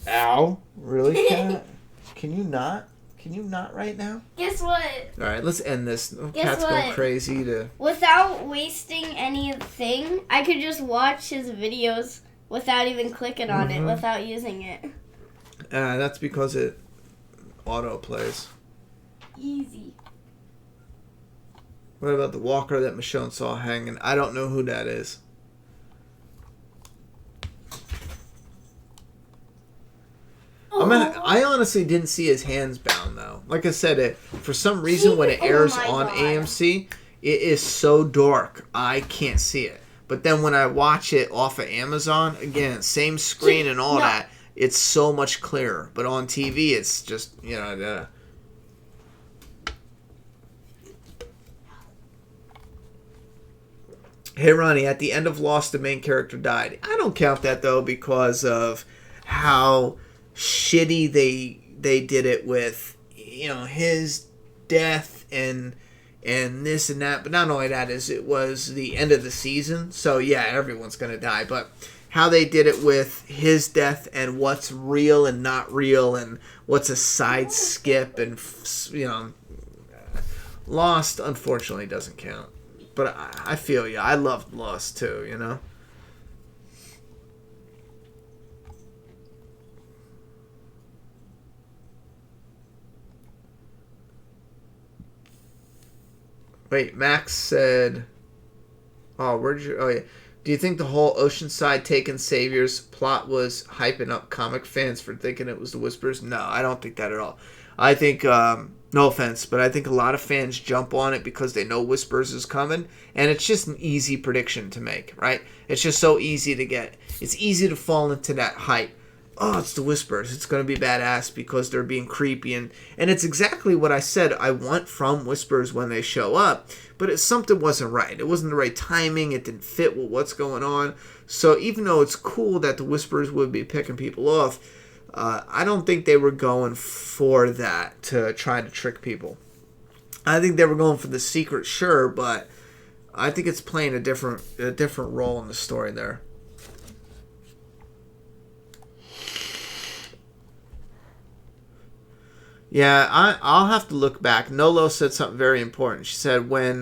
Ow. Really, Cat? Can you not? Can you not right now? Guess what? All right, let's end this. Guess Cat's what? going crazy to... Without wasting anything, I could just watch his videos without even clicking on it, without using it. That's because it auto plays. Easy. What about the walker that Michonne saw hanging? I don't know who that is. I honestly didn't see his hands bound, though. Like I said, for some reason, when it airs on AMC, it is so dark, I can't see it. But then when I watch it off of Amazon, again, same screen and all that, it's so much clearer. But on TV, it's just, Hey, Ronnie, at the end of Lost, the main character died. I don't count that, though, because of how shitty they did it with, his death and this and that. But not only that, it was the end of the season. So, yeah, everyone's going to die. But how they did it with his death and what's real and not real and what's a side skip and, Lost, unfortunately, doesn't count. But I feel you. I loved Lost too, Wait, Max said... Oh, yeah. Do you think the whole Oceanside Taken Saviors plot was hyping up comic fans for thinking it was the Whispers? No, I don't think that at all. I think... no offense, but I think a lot of fans jump on it because they know Whispers is coming, and it's just an easy prediction to make, right? It's just so easy to get. It's easy to fall into that hype. Oh, it's the Whispers. It's going to be badass because they're being creepy, and it's exactly what I said I want from Whispers when they show up, but something wasn't right. It wasn't the right timing. It didn't fit with what's going on. So even though it's cool that the Whispers would be picking people off, I don't think they were going for that to try to trick people. I think they were going for the secret, sure, but I think it's playing a different role in the story there. Yeah, I'll have to look back. Nolo said something very important. She said when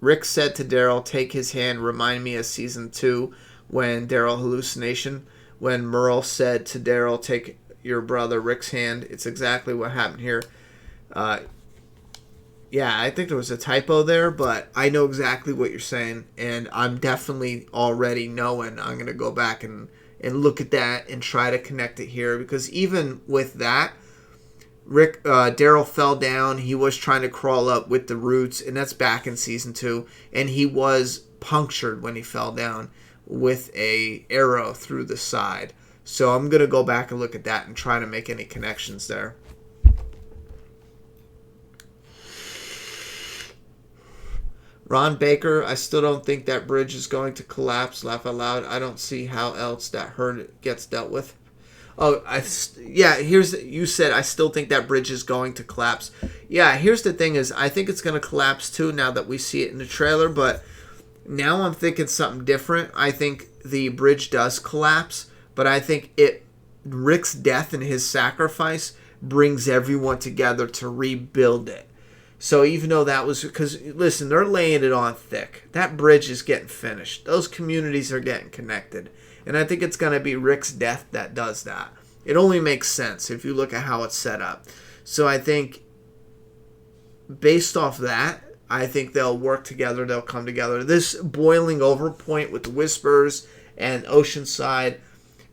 Rick said to Daryl, "Take his hand," remind me of season 2 when Daryl hallucination. When Merle said to Daryl, "Take your brother Rick's hand," it's exactly what happened here. Yeah, I think there was a typo there, but I know exactly what you're saying, and I'm definitely already knowing I'm going to go back and look at that and try to connect it here, because even with that, Daryl fell down. He was trying to crawl up with the roots, and that's back in season 2, and he was punctured when he fell down with a arrow through the side. So I'm going to go back and look at that and try to make any connections there. Ron Baker, I still don't think that bridge is going to collapse. Laugh out loud. I don't see how else that hurt gets dealt with. Oh, you said I still think that bridge is going to collapse. Yeah, here's the thing is I think it's going to collapse too now that we see it in the trailer, but now I'm thinking something different. I think the bridge does collapse, but I think Rick's death and his sacrifice brings everyone together to rebuild it. So even though that was... Because, listen, they're laying it on thick. That bridge is getting finished. Those communities are getting connected. And I think it's going to be Rick's death that does that. It only makes sense if you look at how it's set up. So I think, based off that, I think they'll work together. They'll come together. This boiling over point with the Whispers and Oceanside,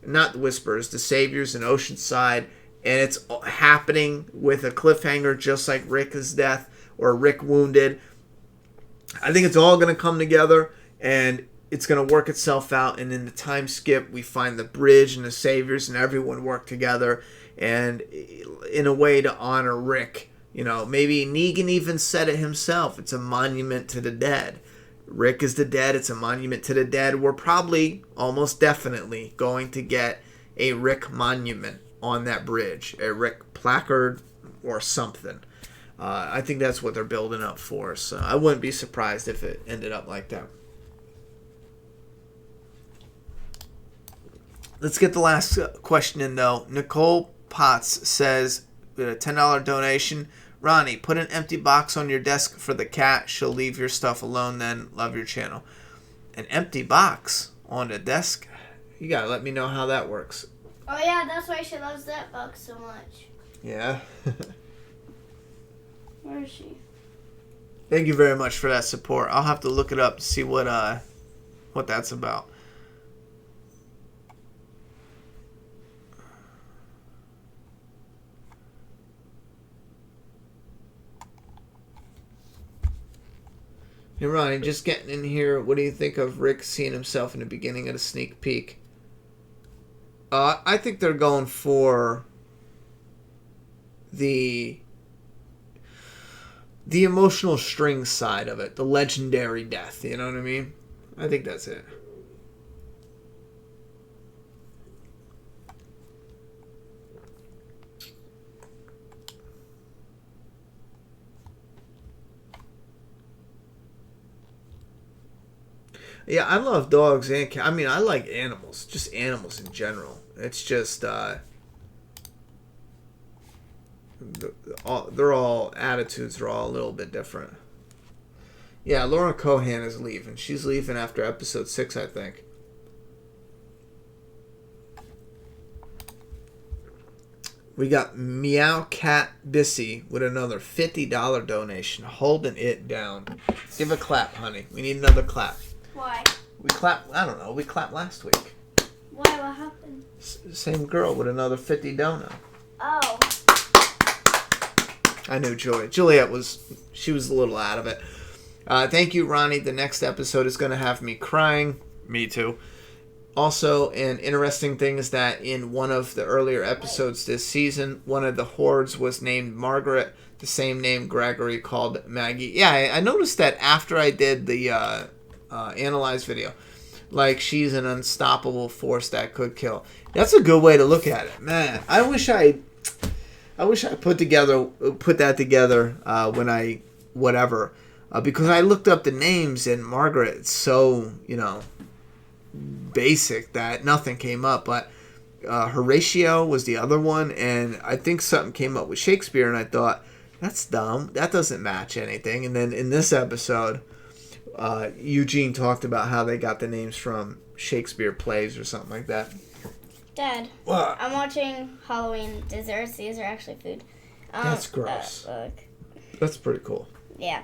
not the Whisperers, the Saviors in Oceanside, and it's happening with a cliffhanger just like Rick's death or Rick wounded. I think it's all going to come together, and it's going to work itself out, and in the time skip, we find the bridge and the Saviors and everyone work together, and in a way to honor Rick. You know, maybe Negan even said it himself. It's a monument to the dead. Rick is the dead. It's a monument to the dead. We're probably, almost definitely, going to get a Rick monument on that bridge. A Rick placard or something. I think that's what they're building up for. So I wouldn't be surprised if it ended up like that. Let's get the last question in, though. Nicole Potts says, with a $10 donation, Ronnie, put an empty box on your desk for the cat. She'll leave your stuff alone then. Love your channel. An empty box on the desk? You gotta let me know how that works. Oh yeah, that's why she loves that box so much. Yeah. Where is she? Thank you very much for that support. I'll have to look it up to see what that's about. Hey, Ronnie, just getting in here. What do you think of Rick seeing himself in the beginning of the sneak peek? I think they're going for the emotional string side of it, the legendary death. You know what I mean? I think that's it. Yeah, I love dogs and cats. I mean, I like animals. Just animals in general. It's just, they're all, attitudes are all a little bit different. Yeah, Lauren Cohan is leaving. She's leaving after episode 6, I think. We got Meow Cat Bissy with another $50 donation. Holding it down. Give a clap, honey. We need another clap. Why? We clapped, I don't know, we clapped last week. Why? What happened? Same girl with another 50 dono. Oh. I knew Juliet she was a little out of it. Thank you, Ronnie. The next episode is going to have me crying. Me too. Also, an interesting thing is that in one of the earlier episodes this season, one of the hordes was named Margaret, the same name Gregory called Maggie. Yeah, I noticed that after I did the analyze video, like she's an unstoppable force that could kill. That's a good way to look at it, man. I wish I put that together when I because I looked up the names and Margaret's so basic that nothing came up, but Horatio was the other one, and I think something came up with Shakespeare, and I thought that's dumb, that doesn't match anything. And then in this episode, Eugene talked about how they got the names from Shakespeare plays or something like that. Dad, what? I'm watching Halloween desserts. These are actually food. That's gross. That's pretty cool. Yeah.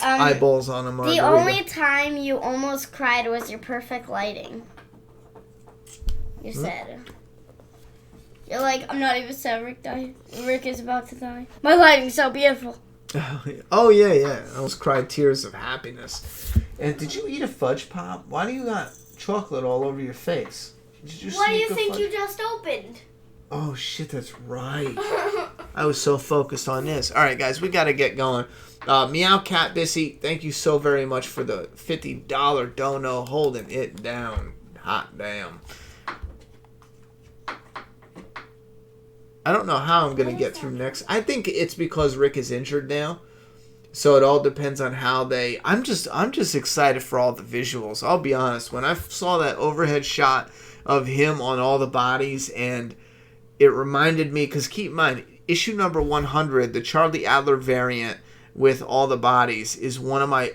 Eyeballs on a margarita. The only time you almost cried was your perfect lighting. You said. You're like, I'm not even sad Rick died. Rick is about to die. My lighting's so beautiful. Oh, yeah. I almost cried tears of happiness. And did you eat a fudge pop? Why do you got chocolate all over your face? What do you think you just opened? Oh, shit, that's right. I was so focused on this. All right, guys, we got to get going. Meow Cat Bissy, thank you so very much for the $50 dono, holding it down. Hot damn. I don't know how I'm going to get through next. I think it's because Rick is injured now. So it all depends on how they... I'm just excited for all the visuals. I'll be honest. When I saw that overhead shot of him on all the bodies, and it reminded me... Because keep in mind, issue number 100, the Charlie Adler variant with all the bodies, is one of my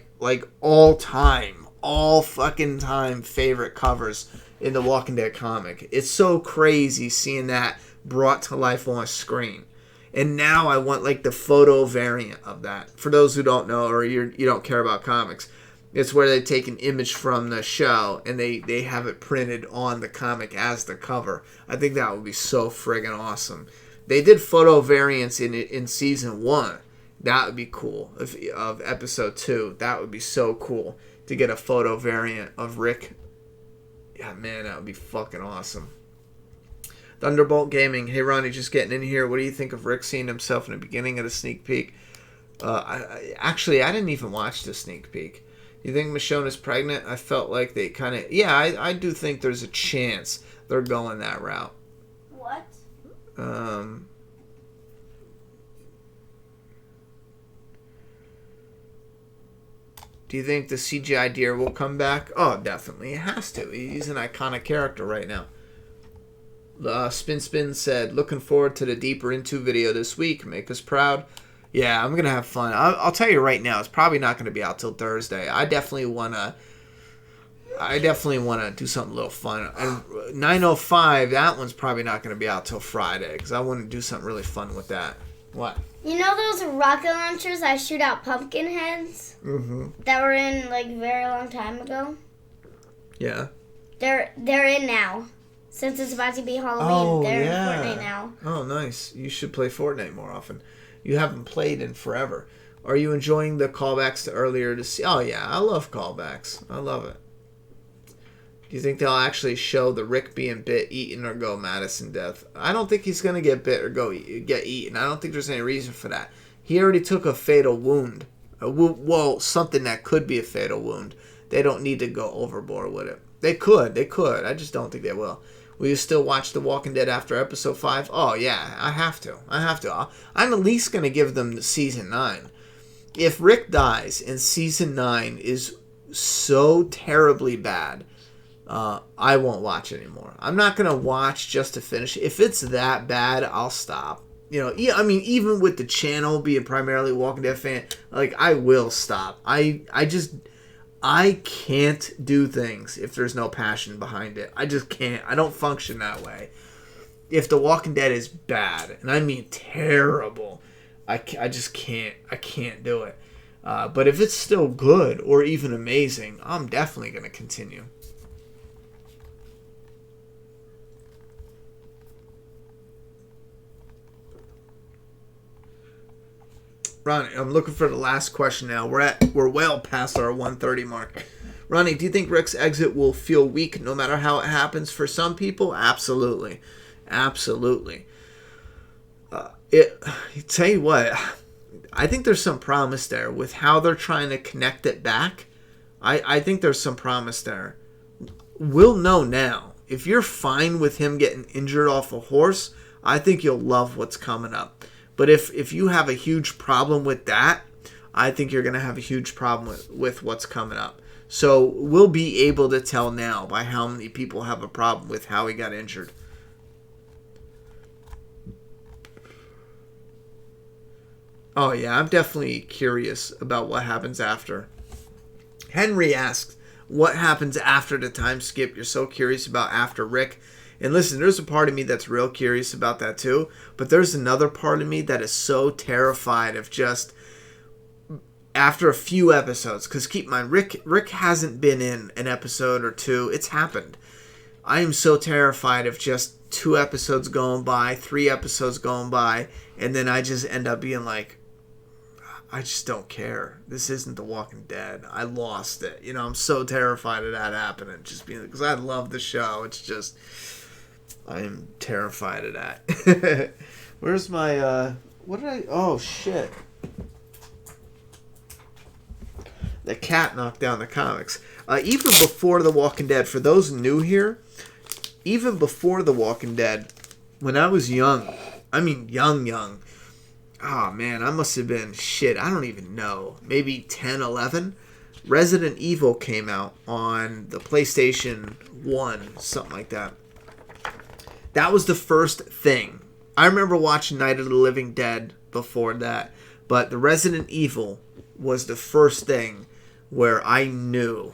all fucking time favorite covers in the Walking Dead comic. It's so crazy seeing that brought to life on a screen. And now I want the photo variant of that. For those who don't know, or you don't care about comics, It's where they take an image from the show and they have it printed on the comic as the cover. I think that would be so friggin' awesome. They did photo variants in season 1. That would be cool. Of episode 2. That would be so cool to get a photo variant of Rick. Yeah, man, that would be fucking awesome. Thunderbolt Gaming. Hey, Ronnie, just getting in here. What do you think of Rick seeing himself in the beginning of the sneak peek? I didn't even watch the sneak peek. You think Michonne is pregnant? I felt like they kind of... Yeah, I do think there's a chance they're going that route. What? Do you think the CGI deer will come back? Oh, definitely. It has to. He's an iconic character right now. Spin said, looking forward to the Deeper Into video this week. Make us proud. Yeah, I'm going to have fun. I'll tell you right now, it's probably not going to be out till Thursday. I definitely want to do something a little fun. And 905, that one's probably not going to be out till Friday because I want to do something really fun with that. What? You know those rocket launchers that shoot out pumpkin heads? Mm-hmm. That were in, like, a very long time ago? Yeah. They're in now. Since it's about to be Halloween, they're in Fortnite now. Oh, nice. You should play Fortnite more often. You haven't played in forever. Are you enjoying the callbacks to earlier to see? Oh, yeah. I love callbacks. I love it. Do you think they'll actually show the Rick being bit, eaten, or go Madison death? I don't think he's going to get bit or get eaten. I don't think there's any reason for that. He already took a fatal wound. Well, something that could be a fatal wound. They don't need to go overboard with it. They could. I just don't think they will. Will you still watch The Walking Dead after episode 5? Oh, yeah. I have to. I'm at least going to give them season 9. If Rick dies and season 9 is so terribly bad, I won't watch anymore. I'm not going to watch just to finish. If it's that bad, I'll stop. You know, I mean, even with the channel being primarily Walking Dead fan, like, I will stop. I can't do things if there's no passion behind it. I just can't. I don't function that way. If The Walking Dead is bad, and I mean terrible, I just can't. I can't do it. But if it's still good or even amazing, I'm definitely going to continue. Ronnie, I'm looking for the last question now. We're well past our 1:30 mark. Ronnie, do you think Rick's exit will feel weak no matter how it happens? For some people, absolutely. Absolutely. Tell you what, I think there's some promise there with how they're trying to connect it back. I think there's some promise there. We'll know now. If you're fine with him getting injured off a horse, I think you'll love what's coming up. But if you have a huge problem with that, I think you're going to have a huge problem with what's coming up. So we'll be able to tell now by how many people have a problem with how he got injured. Oh, yeah, I'm definitely curious about what happens after. Henry asks, what happens after the time skip? You're so curious about after Rick. And listen, there's a part of me that's real curious about that too. But there's another part of me that is so terrified of just after a few episodes. Because keep in mind, Rick hasn't been in an episode or two. It's happened. I am so terrified of just 2 episodes going by, 3 episodes going by. And then I just end up being like, I just don't care. This isn't The Walking Dead. I lost it. You know, I'm so terrified of that happening. Just being, because I love the show. It's just, I am terrified of that. Where's my, oh shit. The cat knocked down the comics. Even before The Walking Dead, for those new here, even before The Walking Dead, when I was young, I mean young, oh man, I must have been, I don't even know, maybe 10, 11. Resident Evil came out on the PlayStation 1, something like that. That was the first thing. I remember watching Night of the Living Dead before that, but the Resident Evil was the first thing where I knew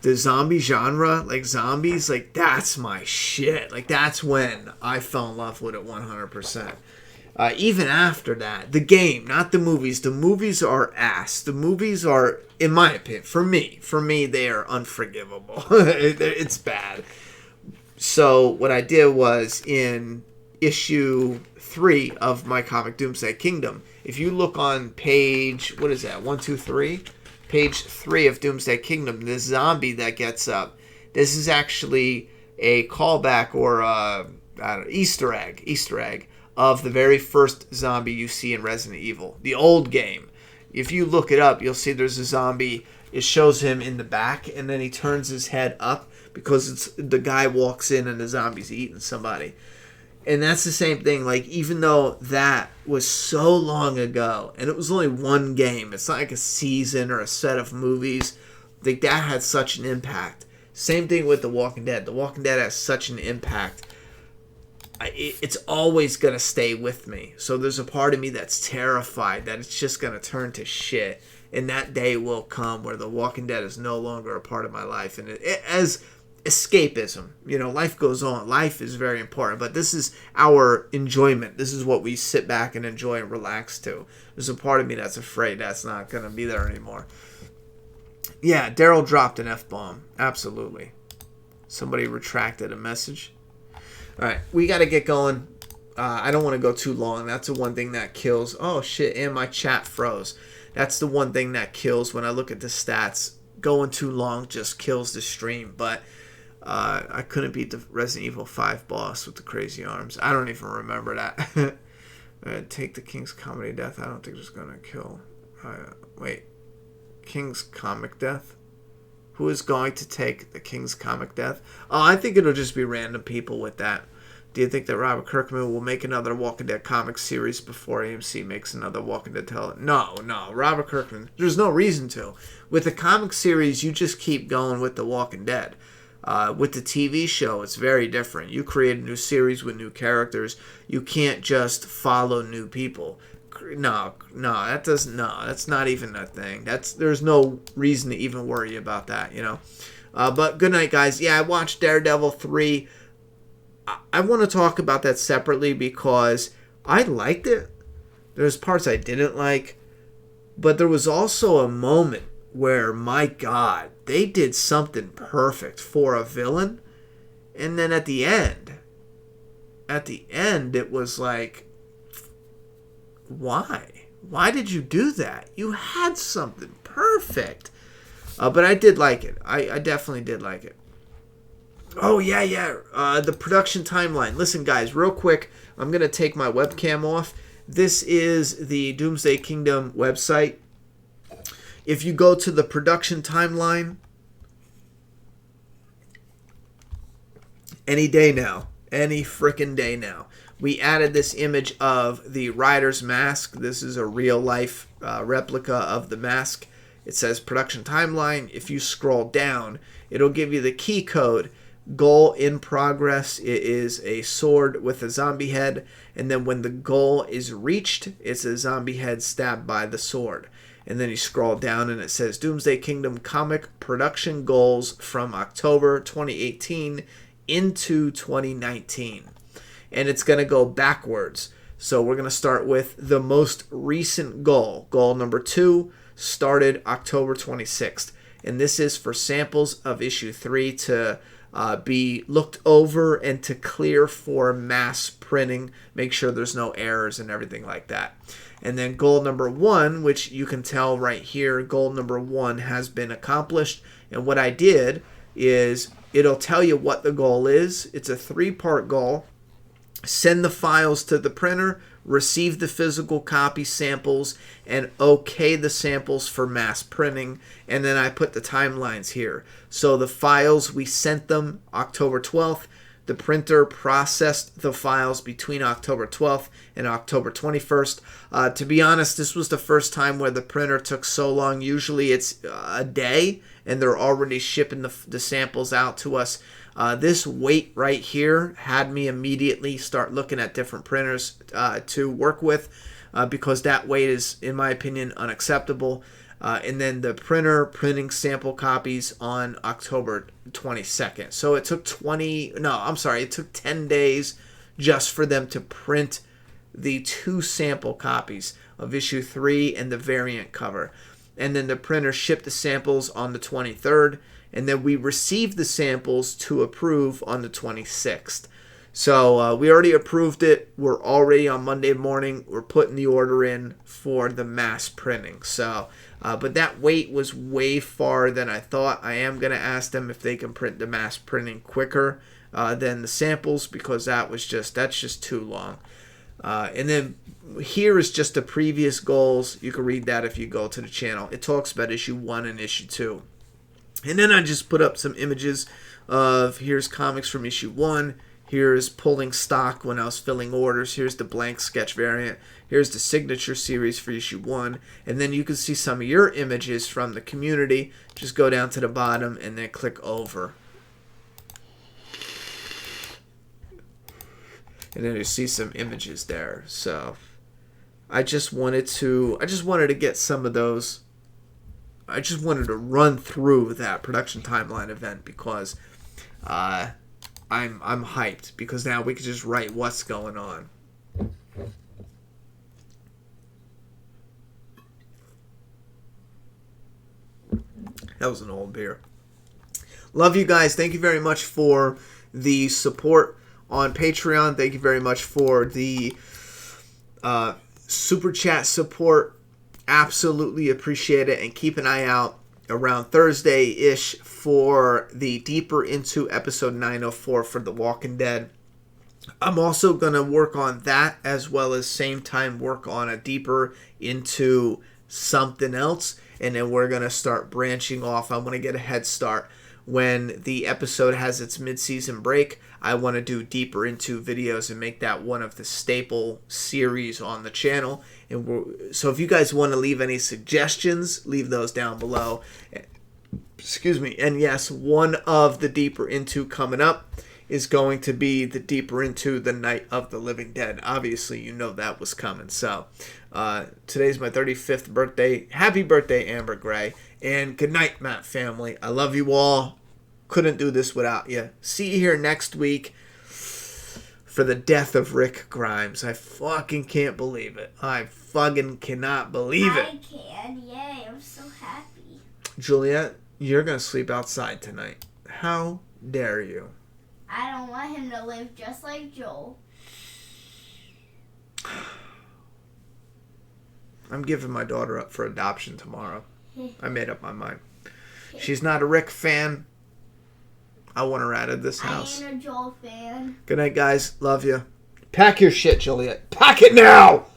the zombie genre, like zombies, like that's my shit. Like that's when I fell in love with it 100%. Even after that, the game, not the movies. The movies are ass. The movies are, in my opinion, for me, they are unforgivable. It's bad. So what I did was in issue 3 of my comic Doomsday Kingdom, if you look on page, what is that, 1, 2, 3? Page 3 of Doomsday Kingdom, the zombie that gets up, this is actually a callback or Easter egg of the very first zombie you see in Resident Evil, the old game. If you look it up, you'll see there's a zombie. It shows him in the back, and then he turns his head up because the guy walks in and the zombie's eating somebody. And that's the same thing. Like, even though that was so long ago, and it was only one game, it's not like a season or a set of movies. Like, that had such an impact. Same thing with The Walking Dead. The Walking Dead has such an impact. It's always going to stay with me. So there's a part of me that's terrified that it's just going to turn to shit. And that day will come where The Walking Dead is no longer a part of my life. And as escapism, life goes on. Life is very important. But this is our enjoyment. This is what we sit back and enjoy and relax to. There's a part of me that's afraid that's not going to be there anymore. Yeah, Daryl dropped an F-bomb. Absolutely. Somebody retracted a message. All right, we got to get going. I don't want to go too long. That's the one thing that kills. Oh, shit, and my chat froze. That's the one thing that kills when I look at the stats. Going too long just kills the stream. But I couldn't beat the Resident Evil 5 boss with the crazy arms. I don't even remember that. Take the King's Comedy Death. I don't think it's going to kill. Wait. King's Comic Death? Who is going to take the King's Comic Death? Oh, I think it'll just be random people with that. Do you think that Robert Kirkman will make another Walking Dead comic series before AMC makes another Walking Dead television? No. Robert Kirkman, there's no reason to. With the comic series, you just keep going with The Walking Dead. With the TV show, it's very different. You create a new series with new characters. You can't just follow new people. No, that's not even a thing. There's no reason to even worry about that, But good night, guys. Yeah, I watched Daredevil 3. I want to talk about that separately because I liked it. There's parts I didn't like, but there was also a moment where, my God, they did something perfect for a villain, and then at the end, it was like, why did you do that? You had something perfect. But I did like it. I definitely did like it. Oh, yeah. The production timeline. Listen, guys, real quick, I'm going to take my webcam off. This is the Doomsday Kingdom website. If you go to the production timeline, any frickin' day now. We added this image of the Rider's mask. This is a real-life replica of the mask. It says production timeline. If you scroll down, it'll give you the key code. Goal in progress. It is a sword with a zombie head. And then when the goal is reached, it's a zombie head stabbed by the sword. And then you scroll down and it says Doomsday Kingdom comic production goals from October 2018 into 2019. And it's going to go backwards. So we're going to start with the most recent goal. Goal number 2 started October 26th. And this is for samples of issue 3 to be looked over and to clear for mass printing. Make sure there's no errors and everything like that. And then goal number 1, which you can tell right here, goal number 1 has been accomplished. And what I did is it'll tell you what the goal is. It's a 3-part goal. Send the files to the printer, receive the physical copy samples, and okay the samples for mass printing. And then I put the timelines here. So the files, we sent them October 12th. The printer processed the files between October 12th and October 21st. To be honest, this was the first time where the printer took so long. Usually it's a day, and they're already shipping the samples out to us. This wait right here had me immediately start looking at different printers to work with because that wait is, in my opinion, unacceptable. And then the printer printing sample copies on October 22nd. So it took it took 10 days just for them to print the 2 sample copies of issue 3 and the variant cover. And then the printer shipped the samples on the 23rd, and then we received the samples to approve on the 26th. So we already approved it. We're already on Monday morning. We're putting the order in for the mass printing. So, but that wait was way far than I thought. I am going to ask them if they can print the mass printing quicker than the samples, because that's just too long. And then here is just the previous goals. You can read that if you go to the channel. It talks about issue 1 and issue 2. And then I just put up some images of, here's comics from issue 1. Here's pulling stock when I was filling orders. Here's the blank sketch variant. Here's the signature series for issue 1. And then you can see some of your images from the community. Just go down to the bottom and then click over. And then you see some images there. So I just wanted to get some of those. I just wanted to run through that production timeline event because I'm hyped, because now we can just write what's going on. That was an old beer. Love you guys. Thank you very much for the support on Patreon. Thank you very much for the super chat support. Absolutely appreciate it. And keep an eye out around Thursday-ish for the Deeper Into episode 904 for The Walking Dead. I'm also going to work on that, as well as same time work on a Deeper Into something else. And then we're going to start branching off. I want to get a head start. When the episode has its mid-season break, I want to do Deeper Into videos and make that one of the staple series on the channel. And so if you guys want to leave any suggestions, leave those down below. Excuse me. And yes, one of the Deeper Into coming up is going to be the Deeper Into the Night of the Living Dead. Obviously, you know that was coming. So today's my 35th birthday. Happy birthday, Amber Gray. And good night, Matt family. I love you all. Couldn't do this without you. See you here next week for the death of Rick Grimes. I fucking can't believe it. I fucking cannot believe it. I can. Yay. I'm so happy. Juliet, you're going to sleep outside tonight. How dare you? I don't want him to live just like Joel. I'm giving my daughter up for adoption tomorrow. I made up my mind. She's not a Rick fan. I want her out of this house. I ain't a Joel fan. Good night, guys. Love you. Pack your shit, Juliet. Pack it now!